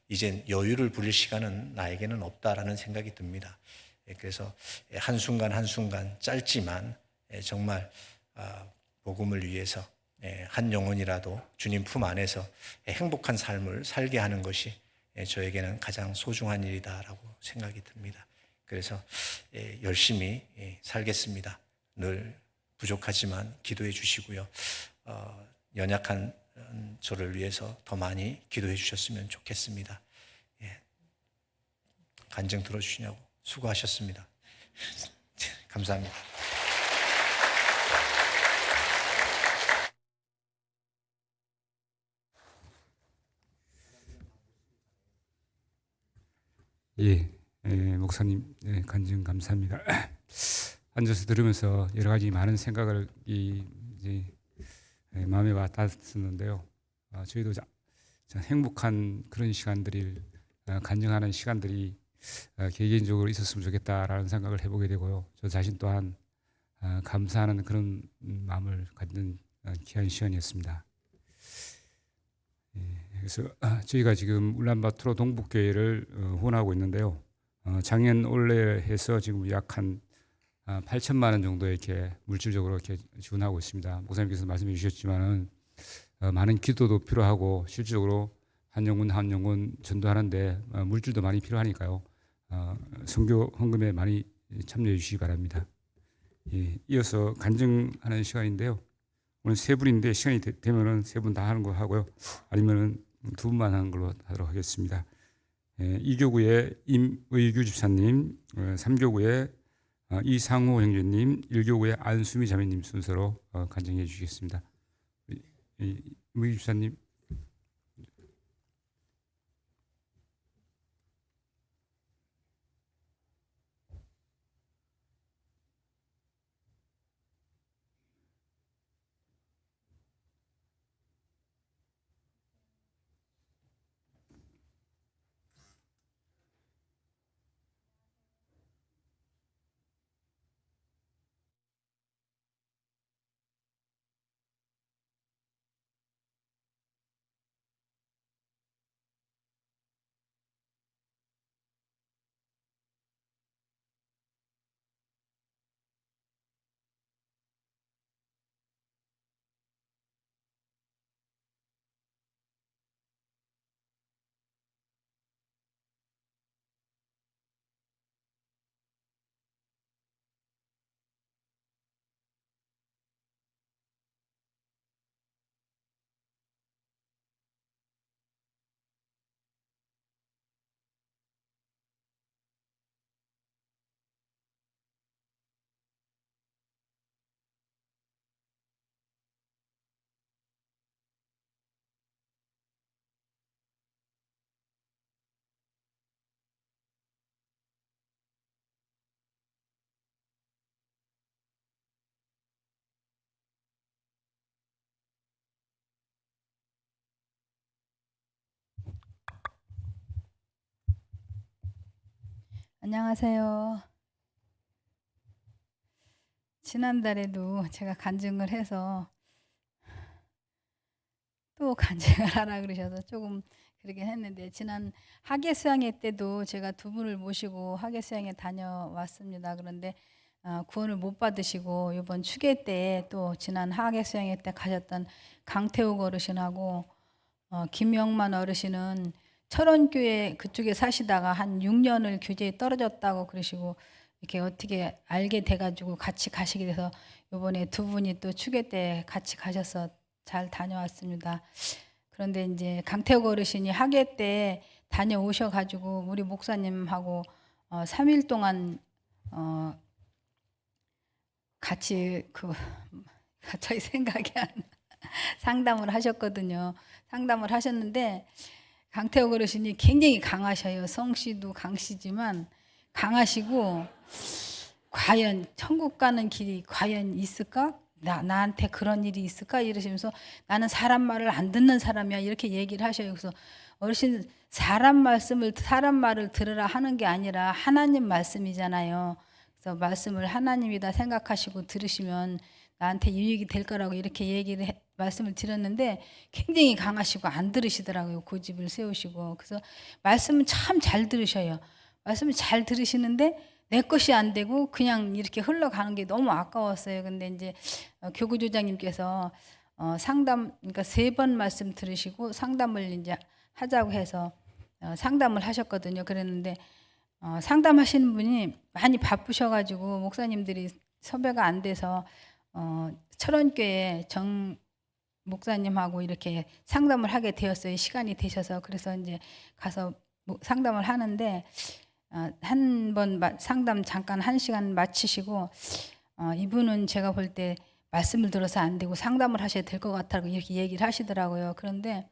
이젠 여유를 부릴 시간은 나에게는 없다라는 생각이 듭니다. 그래서 한순간 한순간 짧지만 정말 복음을 위해서 한 영혼이라도 주님 품 안에서 행복한 삶을 살게 하는 것이 저에게는 가장 소중한 일이다라고 생각이 듭니다. 그래서 열심히 살겠습니다. 늘 부족하지만 기도해 주시고요. 연약한 저를 위해서 더 많이 기도해 주셨으면 좋겠습니다. 간증 들어주시냐고 수고하셨습니다. 감사합니다. 목사님 간증 감사합니다. 앉아서 들으면서 여러 가지 많은 생각을 이제 마음에 와 닿았었는데요. 저희도 행복한 그런 시간들을 간증하는 시간들이 개개인적으로 있었으면 좋겠다라는 생각을 해보게 되고요. 저 자신 또한 감사하는 그런 마음을 갖는 귀한 시간이었습니다. 그래서 저희가 지금 울란바토르 동북교회를 후원하고 있는데요. 작년 올해 해서 지금 약 한 8천만 원 정도 이렇게 물질적으로 이렇게 지원하고 있습니다. 목사님께서 말씀해 주셨지만은 많은 기도도 필요하고 실질적으로 한 영혼 전도하는데 물질도 많이 필요하니까요. 선교 헌금에 많이 참여해 주시기 바랍니다. 이어서 간증하는 시간인데요. 오늘 세 분인데 시간이 되면은 세 분 다 하는 거 하고요. 아니면은 두 분만 하는 걸로 하도록 하겠습니다. 2교구의 임의규 집사님, 3교구의 이상호 형제님, 1교구의 안수미 자매님 순서로 간증해 주시겠습니다. 임의규 집사님. 안녕하세요. 지난달에도 제가 간증을 해서 또 간증을 하라 그러셔서 조금 그러긴 했는데, 지난 학예 수양회 때도 제가 두 분을 모시고 학예 수양회 다녀왔습니다. 그런데 구원을 못 받으시고 이번 추계 때 또 지난 학예 수양회 때 가셨던 강태욱 어르신하고 김영만 어르신은 철원교회 그쪽에 사시다가 한 6년을 교제에 떨어졌다고 그러시고 이렇게 어떻게 알게 돼가지고 같이 가시게 돼서 이번에 두 분이 또 추계 때 같이 가셔서 잘 다녀왔습니다. 그런데 이제 강태욱 어르신이 학예 때 다녀오셔가지고 우리 목사님하고 3일 동안 같이 갑자기 생각이 안 나. 상담을 하셨거든요. 상담을 하셨는데 강태욱 어르신이 굉장히 강하셔요. 성씨도 강씨지만 강하시고, 과연 천국 가는 길이 과연 있을까? 나한테 그런 일이 있을까? 이러시면서 나는 사람 말을 안 듣는 사람이야 이렇게 얘기를 하셔요. 그래서 어르신 사람 말을 들으라 하는 게 아니라 하나님 말씀이잖아요. 그래서 말씀을 하나님이다 생각하시고 들으시면 나한테 유익이 될 거라고 이렇게 말씀을 드렸는데 굉장히 강하시고 안 들으시더라고요. 고집을 세우시고. 그래서 말씀은 참 잘 들으셔요. 말씀을 잘 들으시는데 내 것이 안 되고 그냥 이렇게 흘러가는 게 너무 아까웠어요. 근데 이제 교구조장님께서 그러니까 3번 말씀 들으시고 상담을 이제 하자고 해서 상담을 하셨거든요. 그랬는데 상담하시는 분이 많이 바쁘셔가지고 목사님들이 섭외가 안 돼서 철원교회 정 목사님하고 이렇게 상담을 하게 되었어요. 시간이 되셔서. 그래서 이제 가서 상담을 하는데 한 번 상담 잠깐 1시간 마치시고 이분은 제가 볼 때 말씀을 들어서 안 되고 상담을 하셔야 될 것 같다고 이렇게 얘기를 하시더라고요. 그런데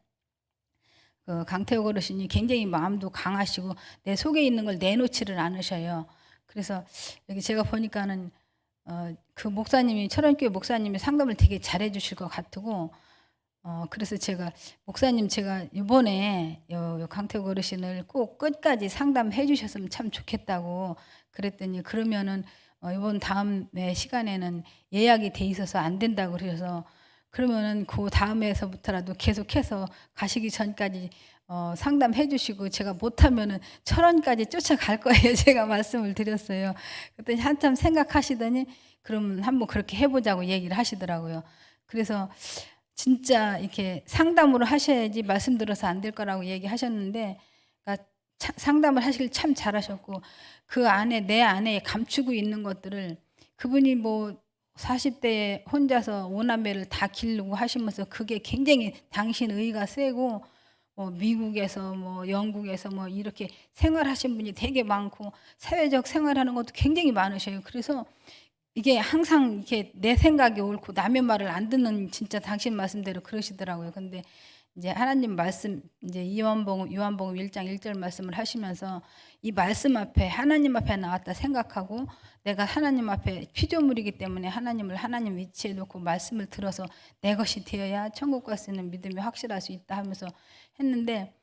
그 강태호 어르신이 굉장히 마음도 강하시고 내 속에 있는 걸 내놓지를 않으셔요. 그래서 여기 제가 보니까는 그 목사님이 철원교회 목사님이 상담을 되게 잘해 주실 것 같고 그래서 제가 목사님 제가 이번에 요 강태호 어르신을 꼭 끝까지 상담해 주셨으면 참 좋겠다고 그랬더니 그러면은 이번 다음에 시간에는 예약이 돼 있어서 안 된다고 그러셔서 그러면은 그 다음에서부터라도 계속해서 가시기 전까지 상담해 주시고 제가 못하면은 철원까지 쫓아갈 거예요. 제가 말씀을 드렸어요. 그랬더니 한참 생각하시더니 그러면 한번 그렇게 해보자고 얘기를 하시더라고요. 그래서 진짜 이렇게 상담으로 하셔야지 말씀 들어서 안 될 거라고 얘기하셨는데 그러니까 상담을 하시길 참 잘하셨고 그 안에 내 안에 감추고 있는 것들을 그분이 뭐 40대에 혼자서 5남매를 다 기르고 하시면서 그게 굉장히 당신 의가 세고 뭐 미국에서 뭐 영국에서 뭐 이렇게 생활하신 분이 되게 많고 사회적 생활하는 것도 굉장히 많으셔요. 그래서 이게 항상 이렇게 내 생각이 옳고 남의 말을 안 듣는 진짜 당신 말씀대로 그러시더라고요. 근데 이제 하나님 말씀 이제 요한복음 1장 1절 말씀을 하시면서 이 말씀 앞에 하나님 앞에 나왔다 생각하고 내가 하나님 앞에 피조물이기 때문에 하나님을 하나님 위치에 놓고 말씀을 들어서 내 것이 되어야 천국 갈 수 있는 믿음이 확실할 수 있다 하면서 했는데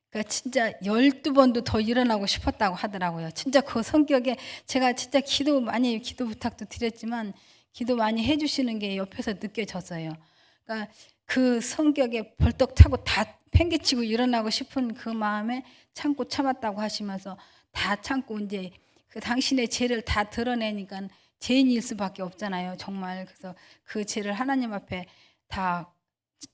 그러니까 진짜 12번도 더 일어나고 싶었다고 하더라고요. 진짜 그 성격에 제가 진짜 기도 부탁도 드렸지만 기도 많이 해주시는 게 옆에서 느껴졌어요. 그러니까 그 성격에 벌떡 차고 다 팽개치고 일어나고 싶은 그 마음에 참고 참았다고 하시면서 다 참고 이제 그 당신의 죄를 다 드러내니까 죄인일 수밖에 없잖아요. 정말. 그래서 그 죄를 하나님 앞에 다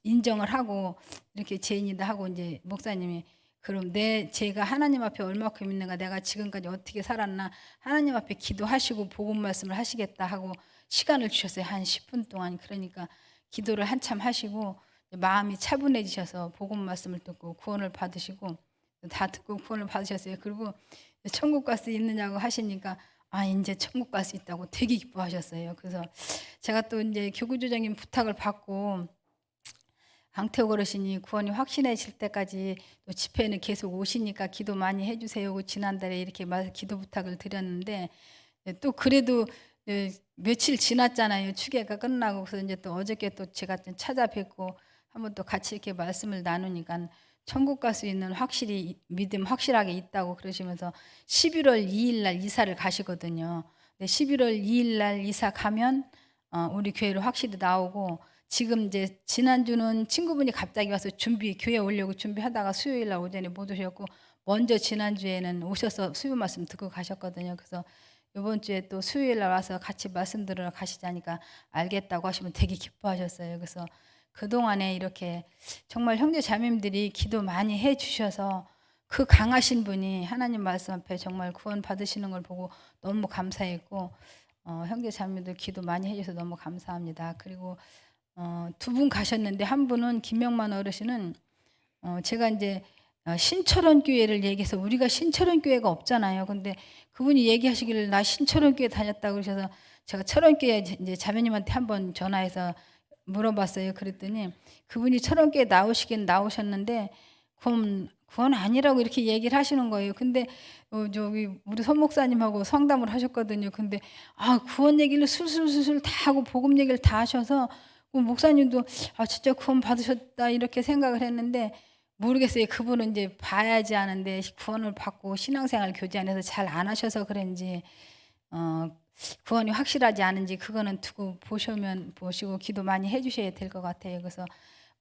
인정을 하고 이렇게 죄인이다 하고 이제 목사님이 그럼 내 죄가 하나님 앞에 얼마큼 있는가 내가 지금까지 어떻게 살았나 하나님 앞에 기도하시고 복음 말씀을 하시겠다 하고 시간을 주셨어요. 한 10분 동안. 그러니까 기도를 한참 하시고 마음이 차분해지셔서 복음 말씀을 듣고 구원을 받으시고 다 듣고 구원을 받으셨어요. 그리고 천국 갈 수 있느냐고 하시니까 이제 천국 갈 수 있다고 되게 기뻐하셨어요. 그래서 제가 또 이제 교구조장님 부탁을 받고 강태호 어르신이 구원이 확신해질 때까지 또 집회는 계속 오시니까 기도 많이 해주세요. 지난달에 이렇게 기도 부탁을 드렸는데 또 그래도 며칠 지났잖아요. 추계가 끝나고 그래서 이제 또 어저께 또 제가 좀 찾아뵙고 한번 또 같이 이렇게 말씀을 나누니까 천국 갈 수 있는 믿음 확실하게 있다고 그러시면서 11월 2일 날 이사를 가시거든요. 11월 2일 날 이사 가면 우리 교회로 확실히 나오고 지금 이제 지난주는 친구분이 갑자기 와서 교회 오려고 준비하다가 수요일 날 오전에 못 오셨고 먼저 지난주에는 오셔서 수요 말씀 듣고 가셨거든요. 그래서 이번 주에 또 수요일 날 와서 같이 말씀 들으러 가시자니까 알겠다고 하시면 되게 기뻐하셨어요. 그래서 그동안에 이렇게 정말 형제 자매님들이 기도 많이 해 주셔서 그 강하신 분이 하나님 말씀 앞에 정말 구원 받으시는 걸 보고 너무 감사했고 형제 자매들 기도 많이 해 주셔서 너무 감사합니다. 그리고 2분 가셨는데 한 분은 김명만 어르신은 제가 이제 신철원 교회를 얘기해서 우리가 신철원 교회가 없잖아요. 근데 그분이 얘기하시기를 나 신철원 교회 다녔다고 그러셔서 제가 철원 교회 이제 자매님한테 한번 전화해서 물어봤어요. 그랬더니 그분이 철원 교회 나오시긴 나오셨는데 그건 아니라고 이렇게 얘기를 하시는 거예요. 근데 저기 우리 선 목사님하고 상담을 하셨거든요. 근데 구원 얘기를 술술술술 다 하고 복음 얘기를 다 하셔서 목사님도 진짜 구원 받으셨다 이렇게 생각을 했는데 모르겠어요. 그분은 이제 봐야지 하는데 구원을 받고 신앙생활 교제 안에서 잘 안 하셔서 그런지 구원이 확실하지 않은지 그거는 두고 보시고 기도 많이 해주셔야 될 것 같아요. 그래서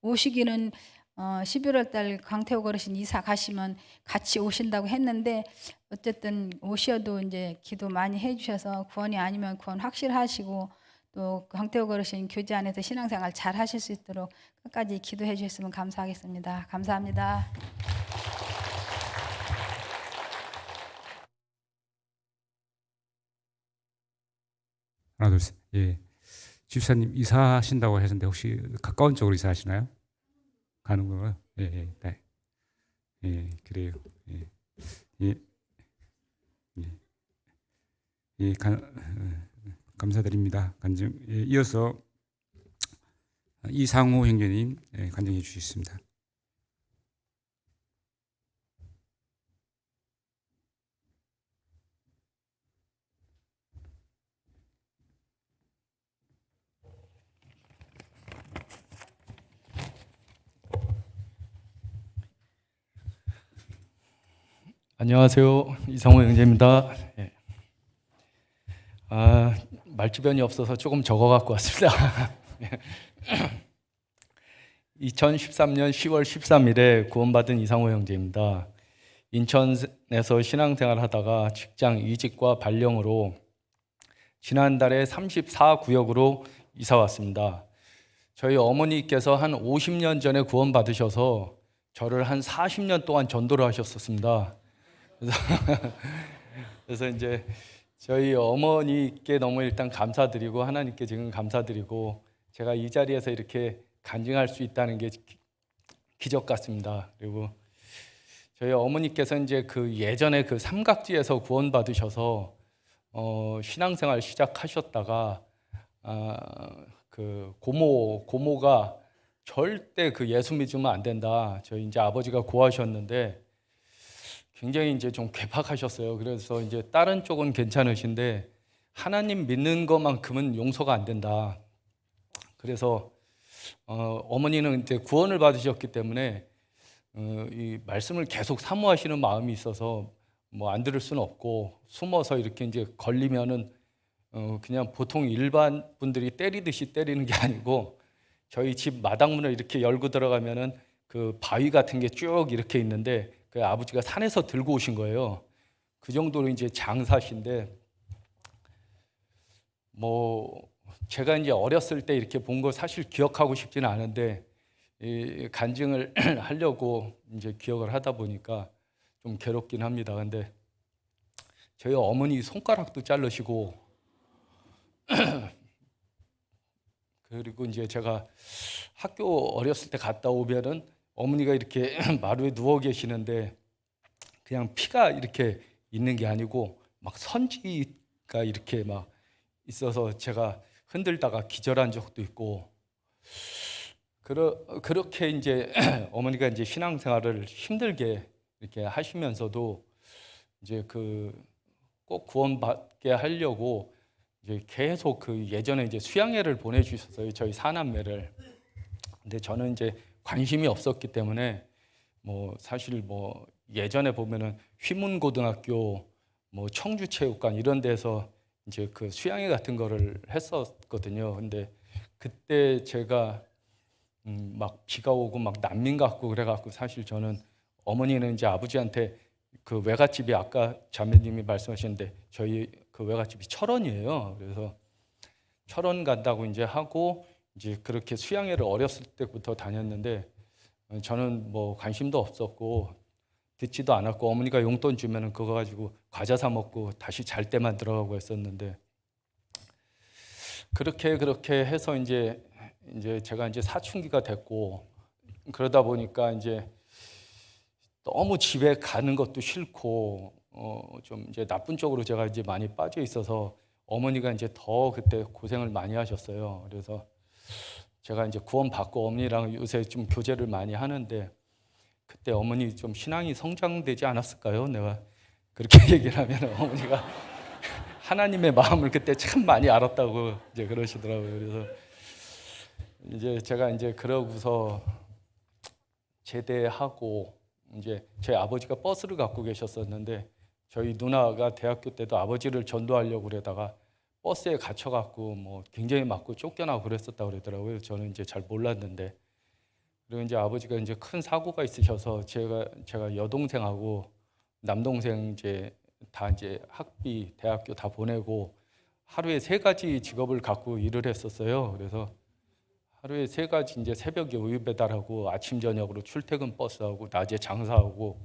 오시기는 11월 달 강태호 어르신 이사 가시면 같이 오신다고 했는데 어쨌든 오셔도 이제 기도 많이 해주셔서 구원이 아니면 구원 확실하시고 또 강태호 어르신 교제 안에서 신앙생활 잘 하실 수 있도록 끝까지 기도해 주셨으면 감사하겠습니다. 감사합니다. 하나, 둘, 셋. 예. 집사님 이사하신다고 하셨는데 혹시 가까운 쪽으로 이사하시나요? 가는 건가요? 예, 예, 네. 예, 그래요. 예, 예, 예, 예, 감사드립니다. 간증. 예, 이어서 이상호 형제님 간증해 주시겠습니다. 안녕하세요. 이상호 형제입니다. 예. 말주변이 없어서 조금 적어 갖고 왔습니다. 2013년 10월 13일에 구원받은 이상호 형제입니다. 인천에서 신앙생활 하다가 직장 이직과 발령으로 지난달에 34구역으로 이사 왔습니다. 저희 어머니께서 한 50년 전에 구원받으셔서 저를 한 40년 동안 전도를 하셨었습니다. 그래서 이제 저희 어머니께 너무 일단 감사드리고 하나님께 지금 감사드리고 제가 이 자리에서 이렇게 간증할 수 있다는 게 기적 같습니다. 그리고 저희 어머니께서 이제 그 예전에 그 삼각지에서 구원받으셔서 신앙생활 시작하셨다가 그 고모가 절대 그 예수 믿으면 안 된다. 저희 이제 아버지가 고하셨는데 굉장히 이제 좀 괴팍하셨어요. 그래서 이제 다른 쪽은 괜찮으신데 하나님 믿는 것만큼은 용서가 안 된다. 그래서 어머니는 이제 구원을 받으셨기 때문에 이 말씀을 계속 사모하시는 마음이 있어서 뭐 안 들을 수는 없고 숨어서 이렇게 이제 걸리면은 그냥 보통 일반 분들이 때리듯이 때리는 게 아니고 저희 집 마당문을 이렇게 열고 들어가면은 그 바위 같은 게 쭉 이렇게 있는데 그 아버지가 산에서 들고 오신 거예요. 그 정도로 이제 장사신데 뭐 제가 이제 어렸을 때 이렇게 본 거 사실 기억하고 싶지는 않은데 이 간증을 하려고 이제 기억을 하다 보니까 좀 괴롭긴 합니다. 근데 저희 어머니 손가락도 자르시고 그리고 이제 제가 학교 어렸을 때 갔다 오면은 어머니가 이렇게 마루에 누워 계시는데 그냥 피가 이렇게 있는 게 아니고 막 선지가 이렇게 막 있어서 제가 흔들다가 기절한 적도 있고 그렇게 이제 어머니가 이제 신앙생활을 힘들게 이렇게 하시면서도 이제 그 꼭 구원받게 하려고 이제 계속 그 예전에 이제 수양회를 보내주셨어요. 저희 사남매를. 근데 저는 이제 관심이 없었기 때문에 뭐 사실 뭐 예전에 보면은 휘문고등학교 뭐 청주체육관 이런 데서 이제 그 수양회 같은 거를 했었거든요. 근데 그때 제가 막 비가 오고 막 난민 같고 그래갖고 사실 저는 어머니는 이제 아버지한테 그 외갓집이 아까 자매님이 말씀하셨는데 저희 그 외갓집이 철원이에요. 그래서 철원 간다고 이제 하고 이제 그렇게 수양회를 어렸을 때부터 다녔는데 저는 뭐 관심도 없었고 듣지도 않았고 어머니가 용돈 주면은 그거 가지고 과자 사 먹고 다시 잘 때만 들어가고 했었는데 그렇게 해서 이제 제가 이제 사춘기가 됐고 그러다 보니까 이제 너무 집에 가는 것도 싫고 좀 이제 나쁜 쪽으로 제가 이제 많이 빠져 있어서 어머니가 이제 더 그때 고생을 많이 하셨어요. 그래서 제가 이제 구원 받고 어머니랑 요새 좀 교제를 많이 하는데 그때 어머니 좀 신앙이 성장되지 않았을까요? 내가 그렇게 얘기를 하면 어머니가 하나님의 마음을 그때 참 많이 알았다고 이제 그러시더라고요. 그래서 이제 제가 이제 그러고서 제대하고 이제 저희 아버지가 버스를 갖고 계셨었는데 저희 누나가 대학교 때도 아버지를 전도하려고 그러다가 버스에 갇혀갖고 뭐 굉장히 맞고 쫓겨나고 그랬었다고 그러더라고요. 저는 이제 잘 몰랐는데 그리고 이제 아버지가 이제 큰 사고가 있으셔서 제가 여동생하고 남동생 이제 다 이제 학비 대학교 다 보내고 하루에 3가지 직업을 갖고 일을 했었어요. 그래서 하루에 3가지 이제 새벽에 우유 배달하고 아침 저녁으로 출퇴근 버스하고 낮에 장사하고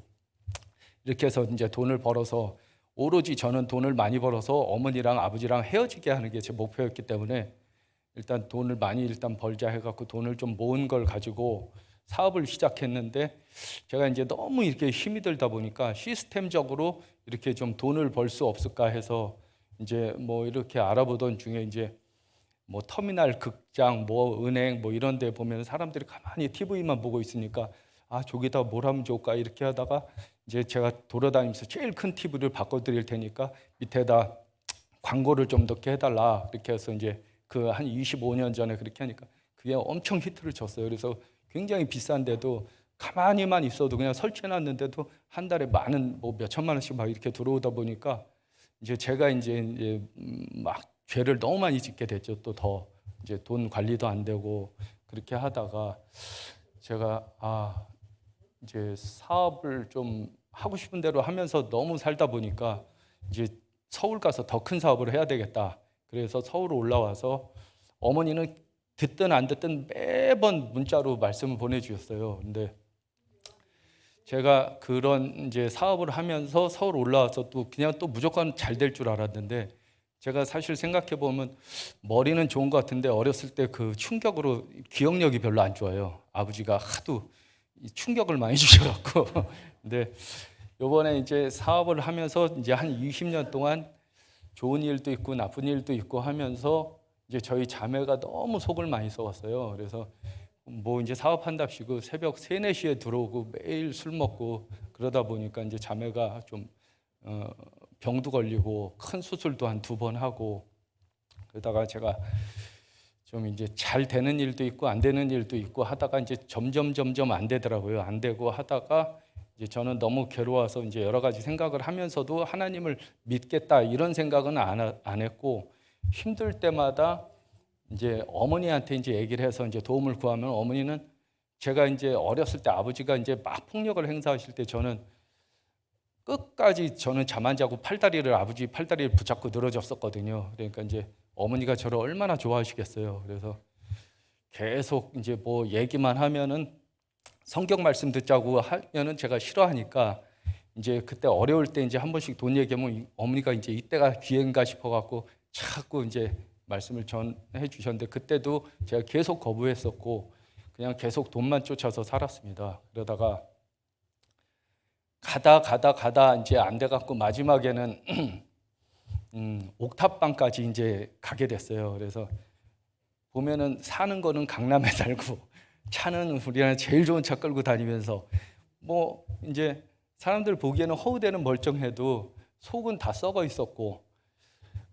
이렇게 해서 이제 돈을 벌어서 오로지 저는 돈을 많이 벌어서 어머니랑 아버지랑 헤어지게 하는 게 제 목표였기 때문에 일단 돈을 많이 일단 벌자 해갖고 돈을 좀 모은 걸 가지고 사업을 시작했는데 제가 이제 너무 이렇게 힘이 들다 보니까 시스템적으로 이렇게 좀 돈을 벌 수 없을까 해서 이제 뭐 이렇게 알아보던 중에 이제 뭐 터미널 극장 뭐 은행 뭐 이런 데 보면 사람들이 가만히 TV만 보고 있으니까 아 저기다 뭘 하면 좋을까 이렇게 하다가 이제 제가 돌아다니면서 제일 큰 TV를 바꿔드릴 테니까 밑에다 광고를 좀 넣게 해달라 이렇게 해서 이제 그 한 25년 전에 그렇게 하니까 그게 엄청 히트를 쳤어요. 그래서 굉장히 비싼데도 가만히만 있어도 그냥 설치해놨는데도 한 달에 많은 뭐 몇 천만 원씩 막 이렇게 들어오다 보니까 이제 제가 이제 막 죄를 너무 많이 짓게 됐죠. 또 더 이제 돈 관리도 안 되고 그렇게 하다가 제가 이제 사업을 좀 하고 싶은 대로 하면서 너무 살다 보니까 이제 서울 가서 더 큰 사업을 해야 되겠다. 그래서 서울 올라와서 어머니는 듣든 안 듣든 매번 문자로 말씀을 보내주셨어요. 근데 제가 그런 이제 사업을 하면서 서울 올라와서 또 그냥 또 무조건 잘 될 줄 알았는데 제가 사실 생각해 보면 머리는 좋은 것 같은데 어렸을 때 그 충격으로 기억력이 별로 안 좋아요. 아버지가 하도 충격을 많이 주셔갖고 근데 요번에 이제 사업을 하면서 이제 한 20년 동안 좋은 일도 있고 나쁜 일도 있고 하면서 이제 저희 자매가 너무 속을 많이 썩었어요. 그래서 뭐 이제 사업한답시고 새벽 3, 4시에 들어오고 매일 술 먹고 그러다 보니까 이제 자매가 좀 병도 걸리고 큰 수술도 한 2번 하고 그러다가 제가 좀 이제 잘 되는 일도 있고 안 되는 일도 있고 하다가 이제 점점 안 되더라고요. 안 되고 하다가 이제 저는 너무 괴로워서 이제 여러 가지 생각을 하면서도 하나님을 믿겠다 이런 생각은 안 했고 힘들 때마다 이제 어머니한테 이제 얘기를 해서 이제 도움을 구하면 어머니는 제가 이제 어렸을 때 아버지가 이제 막 폭력을 행사하실 때 저는 끝까지 저는 잠 안 자고 아버지 팔다리를 붙잡고 늘어졌었거든요. 그러니까 이제 어머니가 저를 얼마나 좋아하시겠어요. 그래서 계속 이제 뭐 얘기만 하면은 성경 말씀 듣자고 하면은 제가 싫어하니까 이제 그때 어려울 때 이제 한 번씩 돈 얘기하면 어머니가 이제 이때가 기회인가 싶어갖고 자꾸 이제 말씀을 전해 주셨는데 그때도 제가 계속 거부했었고 그냥 계속 돈만 쫓아서 살았습니다. 그러다가 가다 이제 안 돼갖고 마지막에는 옥탑방까지 이제 가게 됐어요. 그래서 보면은 사는 거는 강남에 살고 차는 우리나라 제일 좋은 차 끌고 다니면서 뭐 이제 사람들 보기에는 허우대는 멀쩡해도 속은 다 썩어 있었고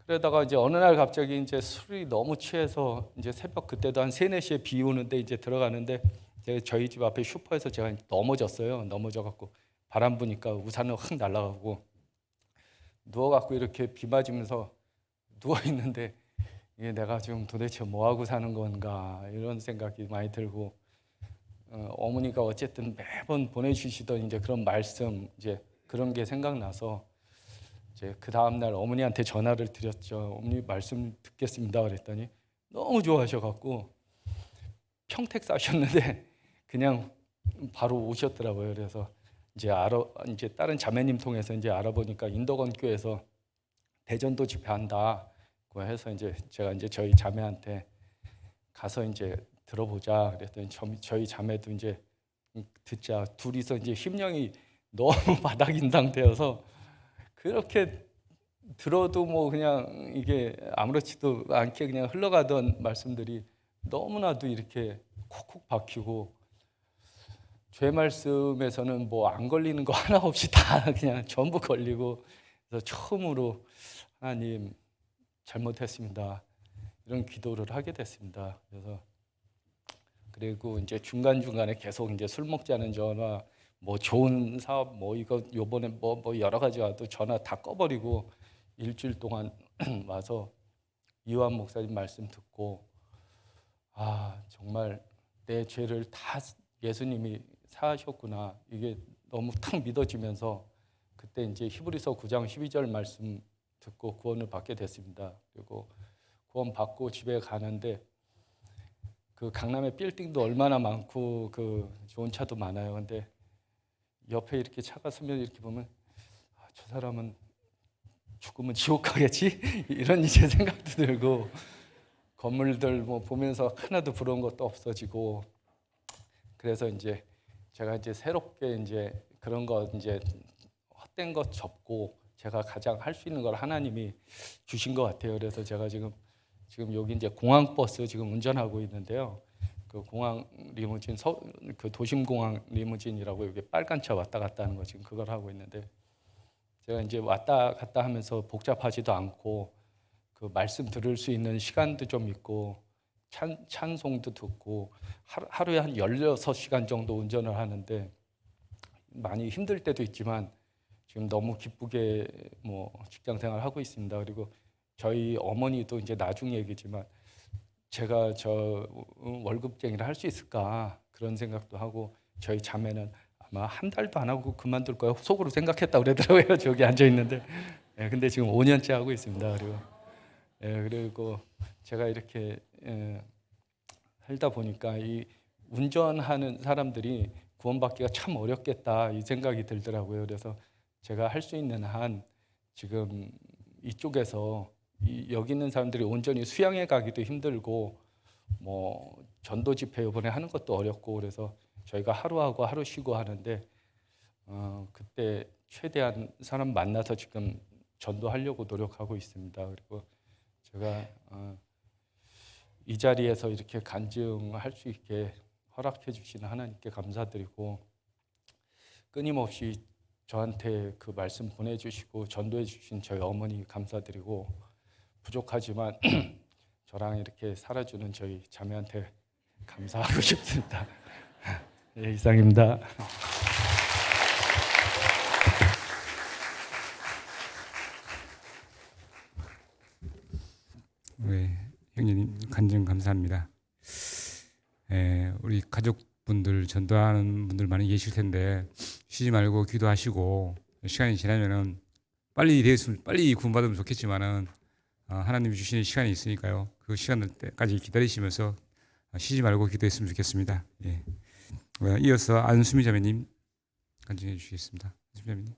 그러다가 이제 어느 날 갑자기 이제 술이 너무 취해서 이제 새벽 그때도 한 3, 4시에 비 오는데 이제 들어가는데 저희 집 앞에 슈퍼에서 제가 넘어졌어요. 넘어져갖고 바람 부니까 우산은 확 날아가고 누워갖고 이렇게 비 맞으면서 누워 있는데 이게 내가 지금 도대체 뭐 하고 사는 건가 이런 생각이 많이 들고 어머니가 어쨌든 매번 보내주시던 이제 그런 말씀 이제 그런 게 생각나서 이제 그 다음 날 어머니한테 전화를 드렸죠. 어머니 말씀 듣겠습니다 그랬더니 너무 좋아하셔갖고 평택 사셨는데 그냥 바로 오셨더라고요. 그래서 이제 다른 자매님 통해서 이제 알아보니까 인덕원 교회에서 대전도 집회한다. 그 해서 이제 제가 이제 저희 자매한테 가서 이제 들어보자 그랬더니 저희 자매도 이제 듣자 둘이서 이제 심령이 너무 바닥인 상태여서 그렇게 들어도 뭐 그냥 이게 아무렇지도 않게 그냥 흘러가던 말씀들이 너무나도 이렇게 콕콕 박히고 죄 말씀에서는 뭐 안 걸리는 거 하나 없이 다 그냥 전부 걸리고 그래서 처음으로 하나님 잘못했습니다 이런 기도를 하게 됐습니다. 그래서 그리고 이제 중간중간에 계속 이제 술 먹자는 전화, 뭐 좋은 사업, 뭐 이거 요번에 뭐 여러 가지 와도 전화 다 꺼버리고 일주일 동안 와서 이완 목사님 말씀 듣고, 아 정말 내 죄를 다 예수님이 사하셨구나, 이게 너무 탁 믿어지면서 그때 이제 히브리서 9장 12절 말씀 듣고 구원을 받게 됐습니다. 그리고 구원 받고 집에 가는데 그 강남에 빌딩도 얼마나 많고 그 좋은 차도 많아요. 근데 옆에 이렇게 차가 서면 이렇게 보면 저 사람은 죽으면 지옥 가겠지? 이런 이제 생각도 들고, 건물들 뭐 보면서 하나도 부러운 것도 없어지고, 그래서 이제 제가 이제 새롭게 이제 그런 거 이제 헛된 것 접고 제가 가장 할 수 있는 걸 하나님이 주신 것 같아요. 그래서 제가 지금 여기 이제 공항 버스 지금 운전하고 있는데요. 그 공항 리무진, 그 도심 공항 리무진이라고 여기 빨간 차 왔다 갔다 하는 거 지금 그걸 하고 있는데, 제가 이제 왔다 갔다 하면서 복잡하지도 않고 그 말씀 들을 수 있는 시간도 좀 있고 찬송도 듣고 하루에 한 16시간 정도 운전을 하는데 많이 힘들 때도 있지만 지금 너무 기쁘게 뭐 직장 생활 하고 있습니다. 그리고 저희 어머니도 이제 나중 얘기지만 제가 저 월급쟁이를 할 수 있을까 그런 생각도 하고, 저희 자매는 아마 한 달도 안 하고 그만둘 거야 속으로 생각했다 그러더라고요. 저기 앉아 있는데, 예, 근데 지금 5년째 하고 있습니다. 그리고 제가 이렇게 살다 보니까 이 운전하는 사람들이 구원받기가 참 어렵겠다 이 생각이 들더라고요. 그래서 제가 할 수 있는 한 지금 이쪽에서 여기 있는 사람들이 온전히 수양해 가기도 힘들고 뭐 전도 집회 이번에 하는 것도 어렵고, 그래서 저희가 하루하고 하루 쉬고 하는데 그때 최대한 사람 만나서 지금 전도하려고 노력하고 있습니다. 그리고 제가 이 자리에서 이렇게 간증할 수 있게 허락해 주시는 하나님께 감사드리고, 끊임없이 저한테 그 말씀 보내주시고 전도해 주신 저희 어머니 감사드리고, 부족하지만 저랑 이렇게 살아주는 저희 자매한테 감사하고 싶습니다. 네, 이상입니다. 네, 형님 간증 감사합니다. 우리 가족분들 전도하는 분들 많이 계실 텐데 쉬지 말고 기도하시고, 시간이 지나면은 빨리 구원받으면 좋겠지만은 하나님이 주시는 시간이 있으니까요. 그 시간 때까지 기다리시면서 쉬지 말고 기도했으면 좋겠습니다. 예. 이어서 안수미 자매님 간증해 주시겠습니다. 안수미 자매님.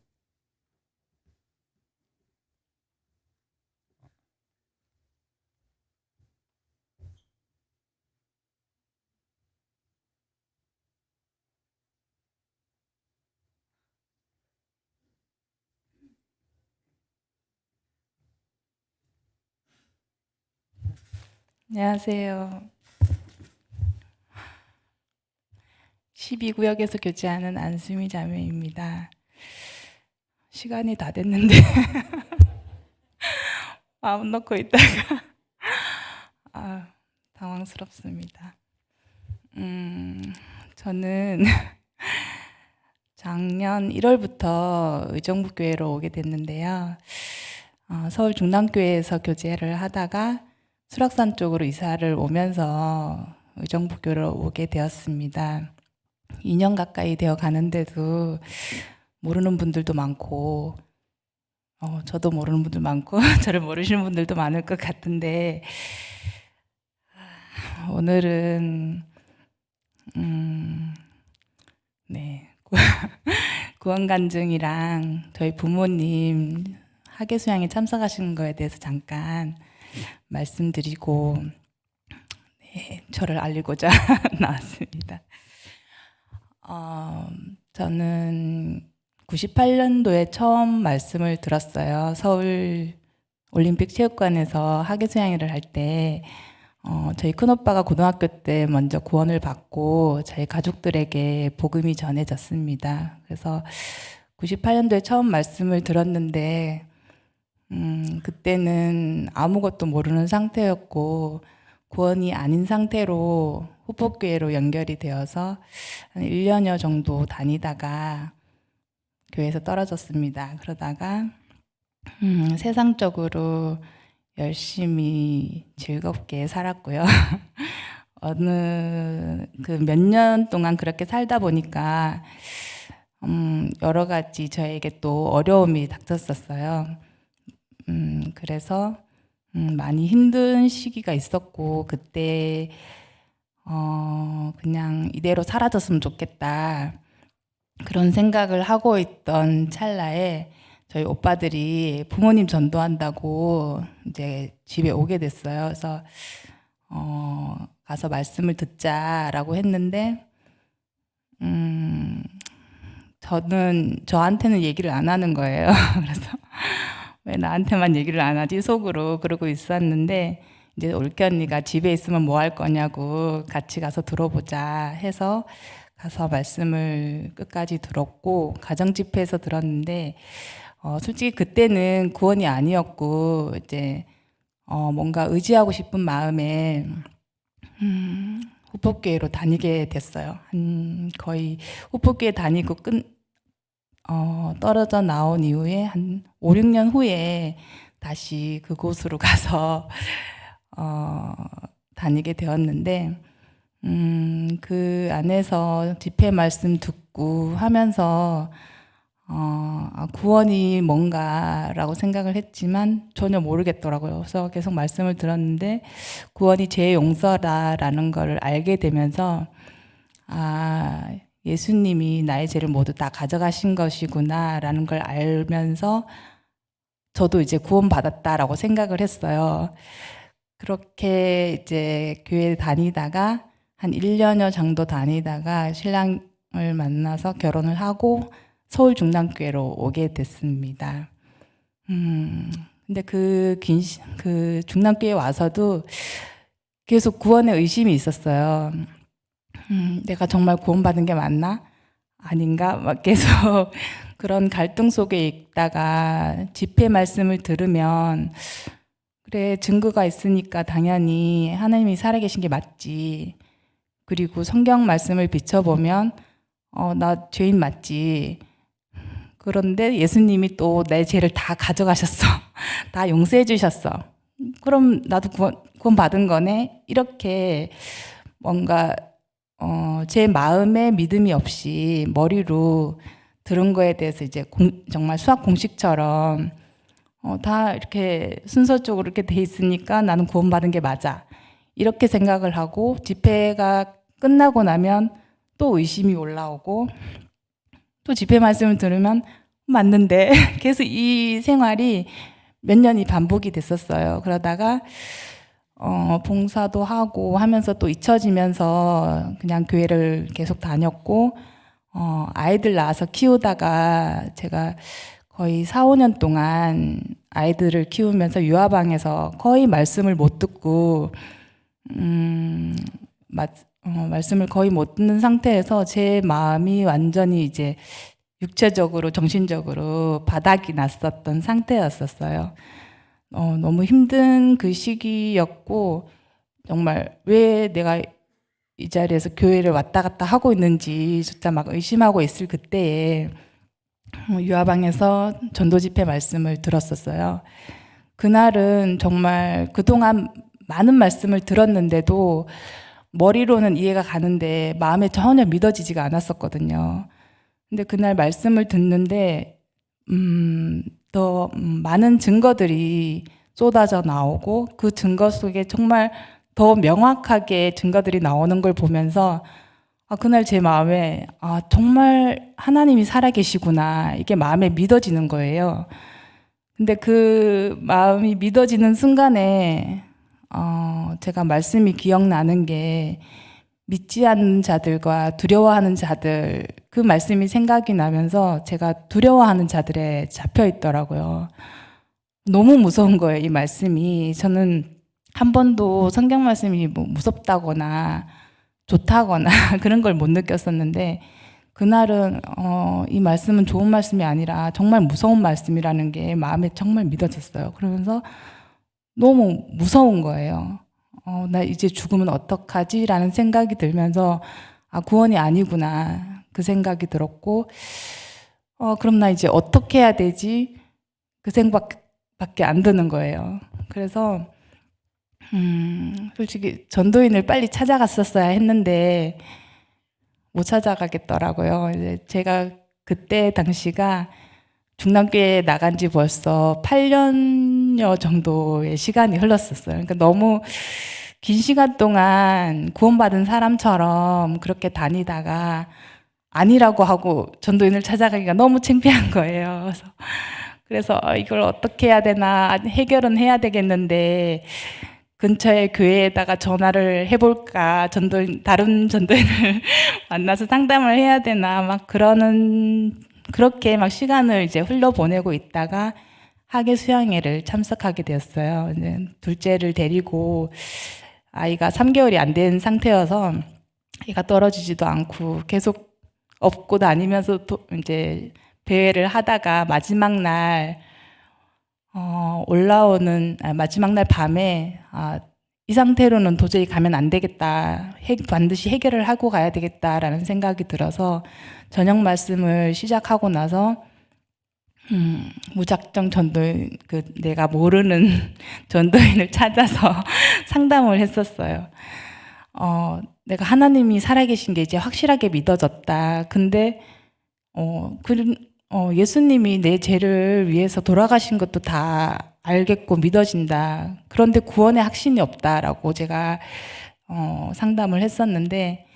안녕하세요. 12구역에서 교제하는 안수미 자매입니다. 시간이 다 됐는데 마음 놓고 있다가 당황스럽습니다. 저는 작년 1월부터 의정부교회로 오게 됐는데요. 서울 중남교회에서 교제를 하다가 수락산 쪽으로 이사를 오면서 의정부교회로 오게 되었습니다. 2년 가까이 되어 가는데도 모르는 분들도 많고 저도 모르는 분들 많고 저를 모르시는 분들도 많을 것 같은데, 오늘은 네, 구원 간증이랑 저희 부모님 학예 수양에 참석하신 거에 대해서 잠깐 말씀드리고 저를 알리고자 나왔습니다. 저는 98년도에 처음 말씀을 들었어요. 서울 올림픽 체육관에서 학예 수양회를 할 때 저희 큰오빠가 고등학교 때 먼저 구원을 받고 저희 가족들에게 복음이 전해졌습니다. 그래서 98년도에 처음 말씀을 들었는데 그때는 아무것도 모르는 상태였고 구원이 아닌 상태로 후폭교회로 연결이 되어서 한 1년여 정도 다니다가 교회에서 떨어졌습니다. 그러다가 세상적으로 열심히 즐겁게 살았고요. 어느 그 몇 년 동안 그렇게 살다 보니까 여러 가지 저에게 또 어려움이 닥쳤었어요. 그래서 많이 힘든 시기가 있었고 그때 그냥 이대로 사라졌으면 좋겠다 그런 생각을 하고 있던 찰나에 저희 오빠들이 부모님 전도한다고 이제 집에 오게 됐어요. 그래서 가서 말씀을 듣자라고 했는데 저한테는 얘기를 안 하는 거예요. 그래서 왜 나한테만 얘기를 안 하지 속으로 그러고 있었는데 이제 올케 언니가 집에 있으면 뭐 할 거냐고 같이 가서 들어보자 해서 가서 말씀을 끝까지 들었고 가정 집회에서 들었는데 솔직히 그때는 구원이 아니었고 이제 뭔가 의지하고 싶은 마음에 후폭교회로 다니게 됐어요. 거의 후폭교회 다니고 떨어져 나온 이후에 한 5, 6년 후에 다시 그곳으로 가서 다니게 되었는데 그 안에서 집회 말씀 듣고 하면서 구원이 뭔가라고 생각을 했지만 전혀 모르겠더라고요. 그래서 계속 말씀을 들었는데 구원이 죄의 용서라는 걸 알게 되면서 예수님이 나의 죄를 모두 다 가져가신 것이구나라는 걸 알면서 저도 이제 구원받았다라고 생각을 했어요. 그렇게 이제 교회 다니다가 한 1년여 정도 다니다가 신랑을 만나서 결혼을 하고 서울 중남교회로 오게 됐습니다. 근데 그 중남교회 와서도 계속 구원의 의심이 있었어요. 내가 정말 구원받은 게 맞나? 아닌가? 막 계속 그런 갈등 속에 있다가 집회 말씀을 들으면 그래, 증거가 있으니까 당연히 하나님이 살아계신 게 맞지. 그리고 성경 말씀을 비춰보면 나 죄인 맞지. 그런데 예수님이 또 내 죄를 다 가져가셨어. 다 용서해 주셨어. 그럼 나도 구원 받은 거네. 이렇게 뭔가 제 마음에 믿음이 없이 머리로 들은 거에 대해서 이제 정말 수학 공식처럼 다 이렇게 순서적으로 이렇게 돼 있으니까 나는 구원받은 게 맞아. 이렇게 생각을 하고 집회가 끝나고 나면 또 의심이 올라오고 또 집회 말씀을 들으면 맞는데 계속 이 생활이 몇 년이 반복이 됐었어요. 그러다가 봉사도 하고 하면서 또 잊혀지면서 그냥 교회를 계속 다녔고 아이들 낳아서 키우다가 제가 거의 4, 5년 동안 아이들을 키우면서 유아방에서 거의 말씀을 못 듣고 말씀을 거의 못 듣는 상태에서 제 마음이 완전히 이제 육체적으로 정신적으로 바닥이 났었던 상태였었어요. 너무 힘든 그 시기였고 정말 왜 내가 이 자리에서 교회를 왔다 갔다 하고 있는지 진짜 막 의심하고 있을 그때에 유아방에서 전도 집회 말씀을 들었었어요. 그날은 정말 그동안 많은 말씀을 들었는데도 머리로는 이해가 가는데 마음에 전혀 믿어지지가 않았었거든요. 근데 그날 말씀을 듣는데 더 많은 증거들이 쏟아져 나오고 그 증거 속에 정말 더 명확하게 증거들이 나오는 걸 보면서 그날 제 마음에 정말 하나님이 살아계시구나 이게 마음에 믿어지는 거예요. 근데 그 마음이 믿어지는 순간에 제가 말씀이 기억나는 게 믿지 않는 자들과 두려워하는 자들 그 말씀이 생각이 나면서 제가 두려워하는 자들에 잡혀 있더라고요. 너무 무서운 거예요, 이 말씀이. 저는 한 번도 성경 말씀이 뭐 무섭다거나 좋다거나 그런 걸 못 느꼈었는데 그날은 이 말씀은 좋은 말씀이 아니라 정말 무서운 말씀이라는 게 마음에 정말 믿어졌어요. 그러면서 너무 무서운 거예요. 나 이제 죽으면 어떡하지라는 생각이 들면서 구원이 아니구나 그 생각이 들었고 그럼 나 이제 어떻게 해야 되지? 그 생각밖에 안 드는 거예요. 그래서 솔직히 전도인을 빨리 찾아갔었어야 했는데 못 찾아가겠더라고요. 이제 제가 그때 당시가 중남교회에 나간 지 벌써 8년여 정도의 시간이 흘렀었어요. 그러니까 너무 긴 시간 동안 구원받은 사람처럼 그렇게 다니다가 아니라고 하고 전도인을 찾아가기가 너무 창피한 거예요. 그래서 이걸 어떻게 해야 되나 해결은 해야 되겠는데 근처의 교회에다가 전화를 해볼까 다른 전도인을 만나서 상담을 해야 되나 막 그렇게 막 시간을 이제 흘려보내고 있다가 학예 수양회를 참석하게 되었어요. 이제 둘째를 데리고 아이가 3개월이 안 된 상태여서 애가 떨어지지도 않고 계속 업고 다니면서 이제 배회를 하다가 마지막 날 마지막 날 밤에 이 상태로는 도저히 가면 안 되겠다. 반드시 해결을 하고 가야 되겠다라는 생각이 들어서 저녁 말씀을 시작하고 나서 무작정 전도인 내가 모르는 전도인을 찾아서 상담을 했었어요. 내가 하나님이 살아계신 게 이제 확실하게 믿어졌다. 근데 예수님이 내 죄를 위해서 돌아가신 것도 다 알겠고 믿어진다. 그런데 구원의 확신이 없다라고 제가 상담을 했었는데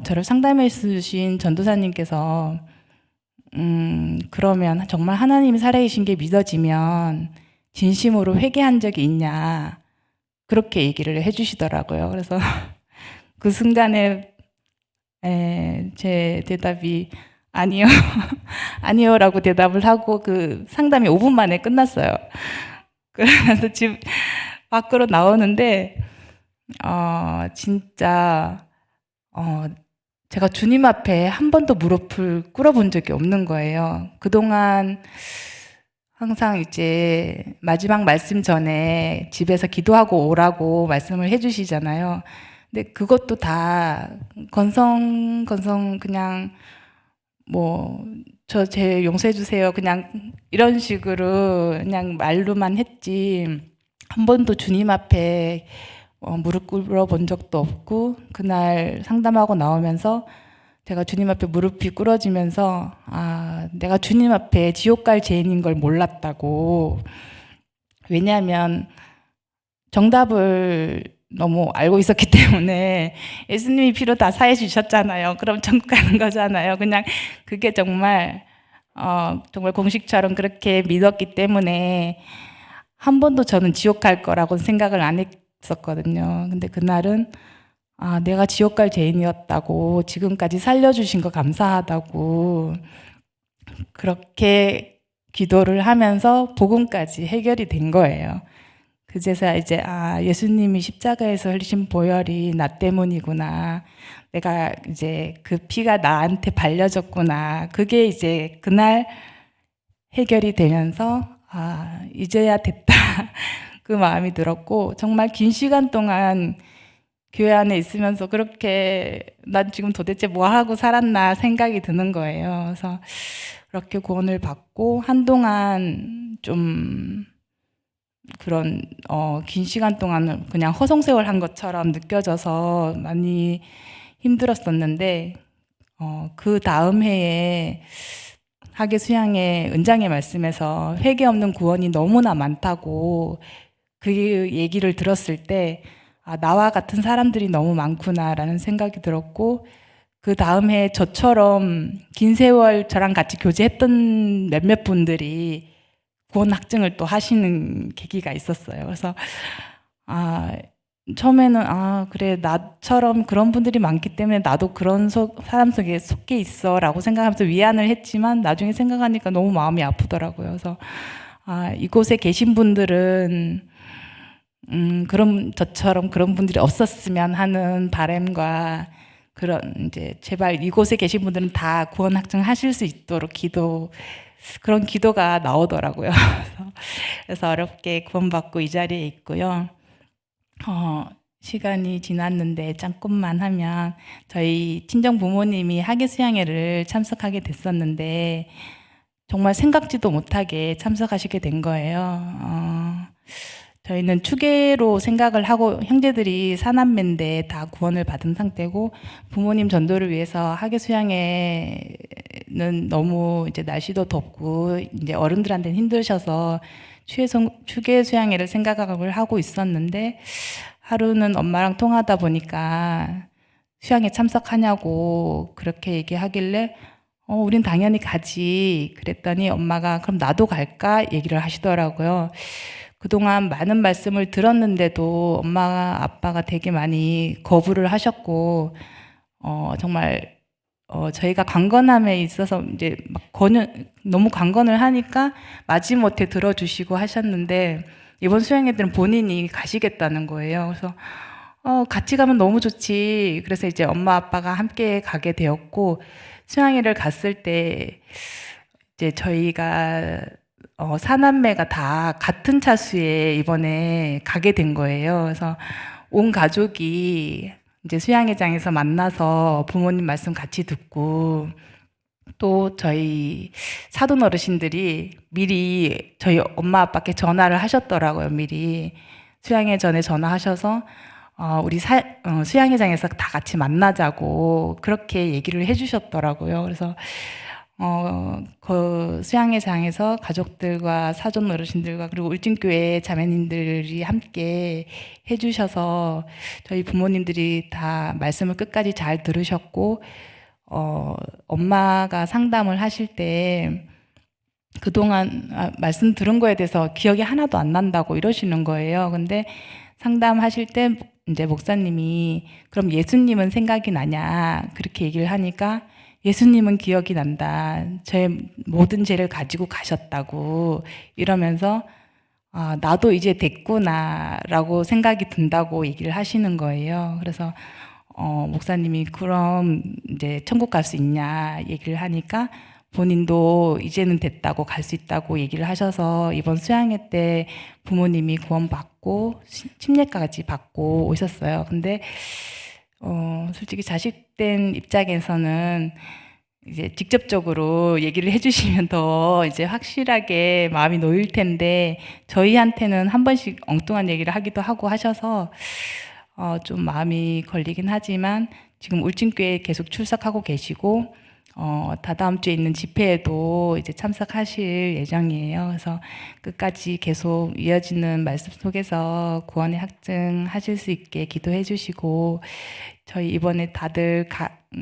저를 상담해 주신 전도사님께서 그러면 정말 하나님이 살아계신 게 믿어지면 진심으로 회개한 적이 있냐 그렇게 얘기를 해주시더라고요. 그래서 그 순간에 제 대답이 아니요. 아니요라고 대답을 하고 그 상담이 5분 만에 끝났어요. 그래서 집 밖으로 나오는데 진짜 제가 주님 앞에 한 번도 무릎을 꿇어본 적이 없는 거예요. 그동안 항상 이제 마지막 말씀 전에 집에서 기도하고 오라고 말씀을 해주시잖아요. 근데 그것도 다 건성 그냥 저 제 용서해 주세요. 그냥 이런 식으로 그냥 말로만 했지 한 번도 주님 앞에 무릎 꿇어본 적도 없고 그날 상담하고 나오면서 제가 주님 앞에 무릎이 꿇어지면서 내가 주님 앞에 지옥 갈 죄인인 걸 몰랐다고. 왜냐하면 정답을 너무 알고 있었기 때문에 예수님이 피로 다 사해 주셨잖아요. 그럼 천국 가는 거잖아요. 그냥 그게 정말 공식처럼 그렇게 믿었기 때문에 한 번도 저는 지옥 갈 거라고 생각을 안 했었거든요. 근데 그날은 내가 지옥 갈 죄인이었다고 지금까지 살려주신 거 감사하다고 그렇게 기도를 하면서 복음까지 해결이 된 거예요. 그제서야 이제 예수님이 십자가에서 흘리신 보혈이 나 때문이구나. 내가 이제 그 피가 나한테 발려졌구나. 그게 이제 그날 해결이 되면서 이제야 됐다. 그 마음이 들었고 정말 긴 시간 동안 교회 안에 있으면서 그렇게 난 지금 도대체 뭐 하고 살았나 생각이 드는 거예요. 그래서 그렇게 구원을 받고 한동안 좀 그런 긴 시간 동안 그냥 허송세월 한 것처럼 느껴져서 많이 힘들었었는데 그 다음 해에 학예 수양회 은장의 말씀에서 회개 없는 구원이 너무나 많다고 그 얘기를 들었을 때 나와 같은 사람들이 너무 많구나라는 생각이 들었고 그 다음 해 저처럼 긴 세월 저랑 같이 교제했던 몇몇 분들이 구원 확증을 또 하시는 계기가 있었어요. 그래서 처음에는 그래 나처럼 그런 분들이 많기 때문에 나도 그런 사람 속에 속해 있어라고 생각하면서 위안을 했지만 나중에 생각하니까 너무 마음이 아프더라고요. 그래서 이곳에 계신 분들은 그런 저처럼 그런 분들이 없었으면 하는 바람과 그런 이제 제발 이곳에 계신 분들은 다 구원 확증하실 수 있도록 그런 기도가 나오더라고요. 그래서 어렵게 구원받고 이 자리에 있고요. 시간이 지났는데 잠깐만 하면 저희 친정 부모님이 학예 수양회를 참석하게 됐었는데 정말 생각지도 못하게 참석하시게 된 거예요. 저희는 추계로 생각을 하고 형제들이 사남매인데 다 구원을 받은 상태고 부모님 전도를 위해서 학예 수양회는 너무 이제 날씨도 덥고 이제 어른들한테는 힘드셔서 추계 수양회를 생각을 하고 있었는데 하루는 엄마랑 통하다 보니까 수양회 참석하냐고 그렇게 얘기하길래 우린 당연히 가지 그랬더니 엄마가 그럼 나도 갈까 얘기를 하시더라고요. 그동안 많은 말씀을 들었는데도 엄마가 아빠가 되게 많이 거부를 하셨고 정말 저희가 강건함에 있어서 이제 막 너무 강건을 하니까 마지못해 들어주시고 하셨는데 이번 수양회들은 본인이 가시겠다는 거예요. 그래서 같이 가면 너무 좋지. 그래서 이제 엄마 아빠가 함께 가게 되었고 수양회를 갔을 때 이제 저희가 사남매가 다 같은 차수에 이번에 가게 된 거예요. 그래서 온 가족이 이제 수양회장에서 만나서 부모님 말씀 같이 듣고 또 저희 사돈 어르신들이 미리 저희 엄마 아빠께 전화를 하셨더라고요. 미리 수양회 전에 전화하셔서 우리 수양회장에서 다 같이 만나자고 그렇게 얘기를 해주셨더라고요. 그래서 그 수양회장에서 가족들과 사돈 어르신들과 그리고 울진교회 자매님들이 함께 해주셔서 저희 부모님들이 다 말씀을 끝까지 잘 들으셨고 엄마가 상담을 하실 때 그동안 말씀 들은 거에 대해서 기억이 하나도 안 난다고 이러시는 거예요. 근데 상담하실 때 이제 목사님이 그럼 예수님은 생각이 나냐 그렇게 얘기를 하니까 예수님은 기억이 난다. 제 모든 죄를 가지고 가셨다고 이러면서 나도 이제 됐구나라고 생각이 든다고 얘기를 하시는 거예요. 그래서 목사님이 그럼 이제 천국 갈 수 있냐 얘기를 하니까 본인도 이제는 됐다고 갈 수 있다고 얘기를 하셔서 이번 수양회 때 부모님이 구원받고 침례까지 받고 오셨어요. 근데 솔직히 자식된 입장에서는 이제 직접적으로 얘기를 해주시면 더 이제 확실하게 마음이 놓일 텐데 저희한테는 한 번씩 엉뚱한 얘기를 하기도 하고 하셔서 좀 마음이 걸리긴 하지만 지금 울진교회에 계속 출석하고 계시고 다다음 주에 있는 집회에도 이제 참석하실 예정이에요. 그래서 끝까지 계속 이어지는 말씀 속에서 구원의 확증하실 수 있게 기도해 주시고 저희 이번에 다들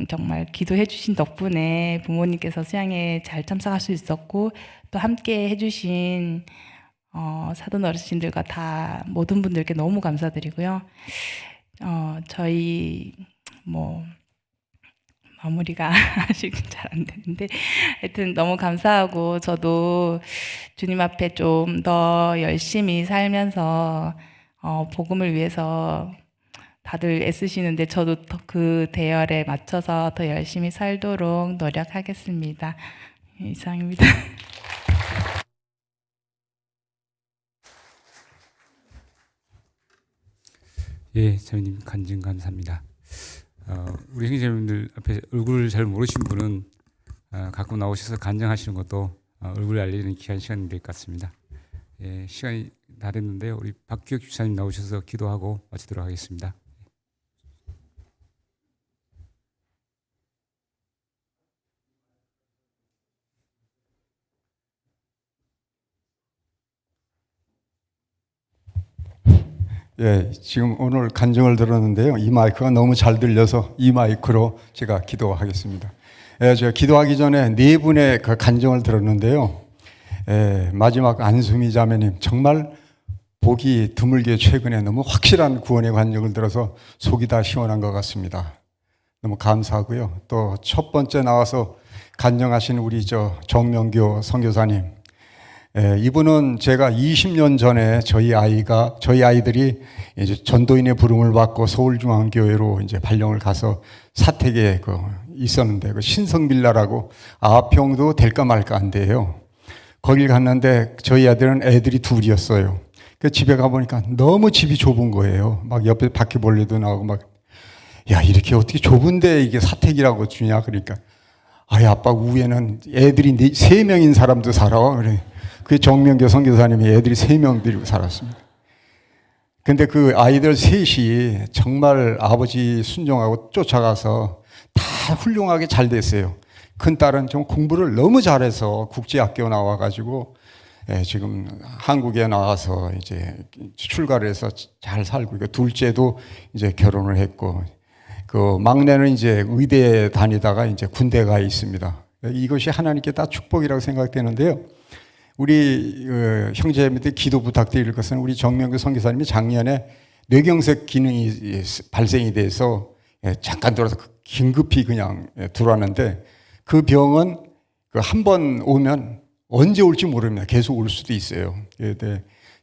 정말 기도해 주신 덕분에 부모님께서 수양에 잘 참석할 수 있었고 또 함께 해주신 사돈 어르신들과 다 모든 분들께 너무 감사드리고요. 저희 마무리가 아직 잘 안 되는데 하여튼 너무 감사하고 저도 주님 앞에 좀 더 열심히 살면서 복음을 위해서 다들 애쓰시는데 저도 그 대열에 맞춰서 더 열심히 살도록 노력하겠습니다. 이상입니다. 예, 자매님 간증 감사합니다. 우리 형제님들 앞에 얼굴을 잘 모르신 분은 가끔 나오셔서 간증하시는 것도 얼굴 알리는 귀한 시간이 될 것 같습니다. 예, 시간이 다 됐는데요. 우리 박기혁 집사님 나오셔서 기도하고 마치도록 하겠습니다. 예, 지금 오늘 간증을 들었는데요. 이 마이크가 너무 잘 들려서 이 마이크로 제가 기도하겠습니다. 예, 제가 기도하기 전에 네 분의 그 간증을 들었는데요. 예, 마지막 안수미 자매님 정말 보기 드물게 최근에 너무 확실한 구원의 간증을 들어서 속이 다 시원한 것 같습니다. 너무 감사하고요. 또 첫 번째 나와서 간증하신 우리 정명교 선교사님. 이분은 제가 20년 전에 저희 아이들이 이제 전도인의 부름을 받고 서울중앙교회로 이제 발령을 가서 사택에 있었는데 신성빌라라고 9평도 될까 말까 한데요. 거길 갔는데 저희 아들은 애들이 둘이었어요. 그 집에 가보니까 너무 집이 좁은 거예요. 막 옆에 바퀴벌레도 나오고 막, 야, 이렇게 어떻게 좁은데 이게 사택이라고 주냐. 그러니까, 아이, 아빠 위에는 애들이 3명인 사람도 살아. 그래. 그게 정명교 선교사님이 애들이 3명 데리고 살았습니다. 근데 그 아이들 셋이 정말 아버지 순종하고 쫓아가서 다 훌륭하게 잘 됐어요. 큰 딸은 좀 공부를 너무 잘해서 국제학교 나와가지고 지금 한국에 나와서 이제 출가를 해서 잘 살고 있고, 둘째도 이제 결혼을 했고, 그 막내는 이제 의대에 다니다가 이제 군대 가 있습니다. 이것이 하나님께 다 축복이라고 생각되는데요. 우리 형제님들 기도 부탁드릴 것은, 우리 정명규 선교사님이 작년에 뇌경색 기능이 발생이 돼서 잠깐 들어서 긴급히 그냥 들어왔는데, 그 병은 한 번 오면 언제 올지 모릅니다. 계속 올 수도 있어요.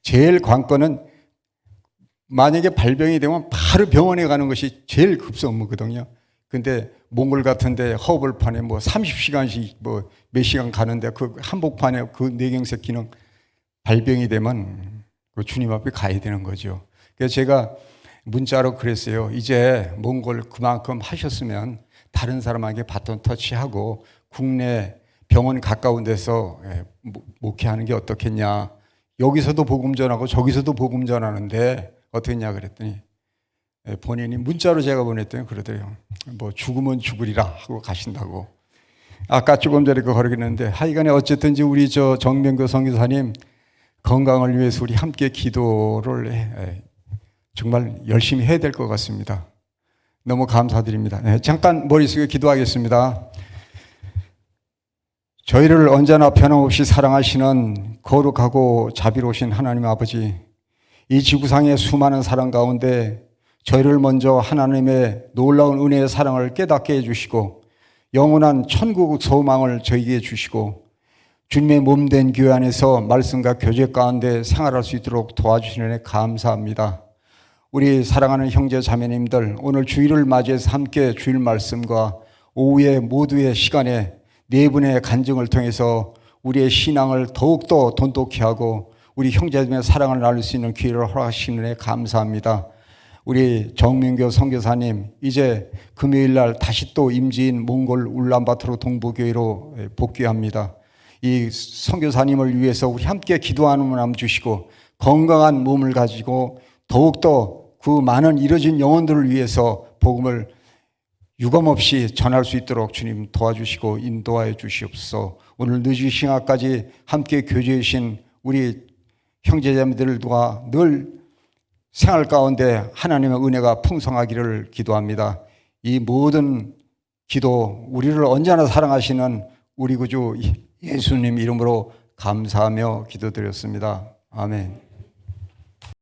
제일 관건은 만약에 발병이 되면 바로 병원에 가는 것이 제일 급선무거든요. 근데 몽골 같은데 허벌판에 뭐 30시간씩 뭐 몇 시간 가는데 그 한복판에 그 뇌경색 기능 발병이 되면 그 주님 앞에 가야 되는 거죠. 그래서 제가 문자로 그랬어요. 이제 몽골 그만큼 하셨으면 다른 사람에게 바톤 터치하고 국내 병원 가까운 데서 목회하는 게 어떻겠냐. 여기서도 복음 전하고 저기서도 복음 전하는데 어떻겠냐 그랬더니 본인이 문자로 제가 보냈더니 그러더래요. 뭐 죽으면 죽으리라 하고 가신다고. 아까 조금 전에 거르겠는데, 하여간에 어쨌든지 우리 저 정명교 선교사님 건강을 위해서 우리 함께 기도를 정말 열심히 해야 될 것 같습니다. 너무 감사드립니다. 잠깐 머릿속에 기도하겠습니다. 저희를 언제나 변함없이 사랑하시는 거룩하고 자비로우신 하나님 아버지, 이 지구상의 수많은 사랑 가운데 저희를 먼저 하나님의 놀라운 은혜의 사랑을 깨닫게 해주시고, 영원한 천국 소망을 저희에게 주시고, 주님의 몸된 교회 안에서 말씀과 교제 가운데 생활할 수 있도록 도와주시는 데 감사합니다. 우리 사랑하는 형제 자매님들, 오늘 주일을 맞이해서 함께 주일 말씀과 오후에 모두의 시간에 네 분의 간증을 통해서 우리의 신앙을 더욱더 돈독히 하고 우리 형제들의 사랑을 나눌 수 있는 기회를 허락하시는 데 감사합니다. 우리 정명교 선교사님, 이제 금요일 날 다시 또 임지인 몽골 울란바토르 동부교회로 복귀합니다. 이 선교사님을 위해서 우리 함께 기도하는 마음 주시고, 건강한 몸을 가지고 더욱더 그 많은 잃어진 영혼들을 위해서 복음을 유감없이 전할 수 있도록 주님 도와주시고 인도하여 주시옵소서. 오늘 늦은 시간까지 함께 교제해 주신 우리 형제자매들과 늘 생활 가운데 하나님의 은혜가 풍성하기를 기도합니다. 이 모든 기도, 우리를 언제나 사랑하시는 우리 구주 예수님 이름으로 감사하며 기도드렸습니다. 아멘.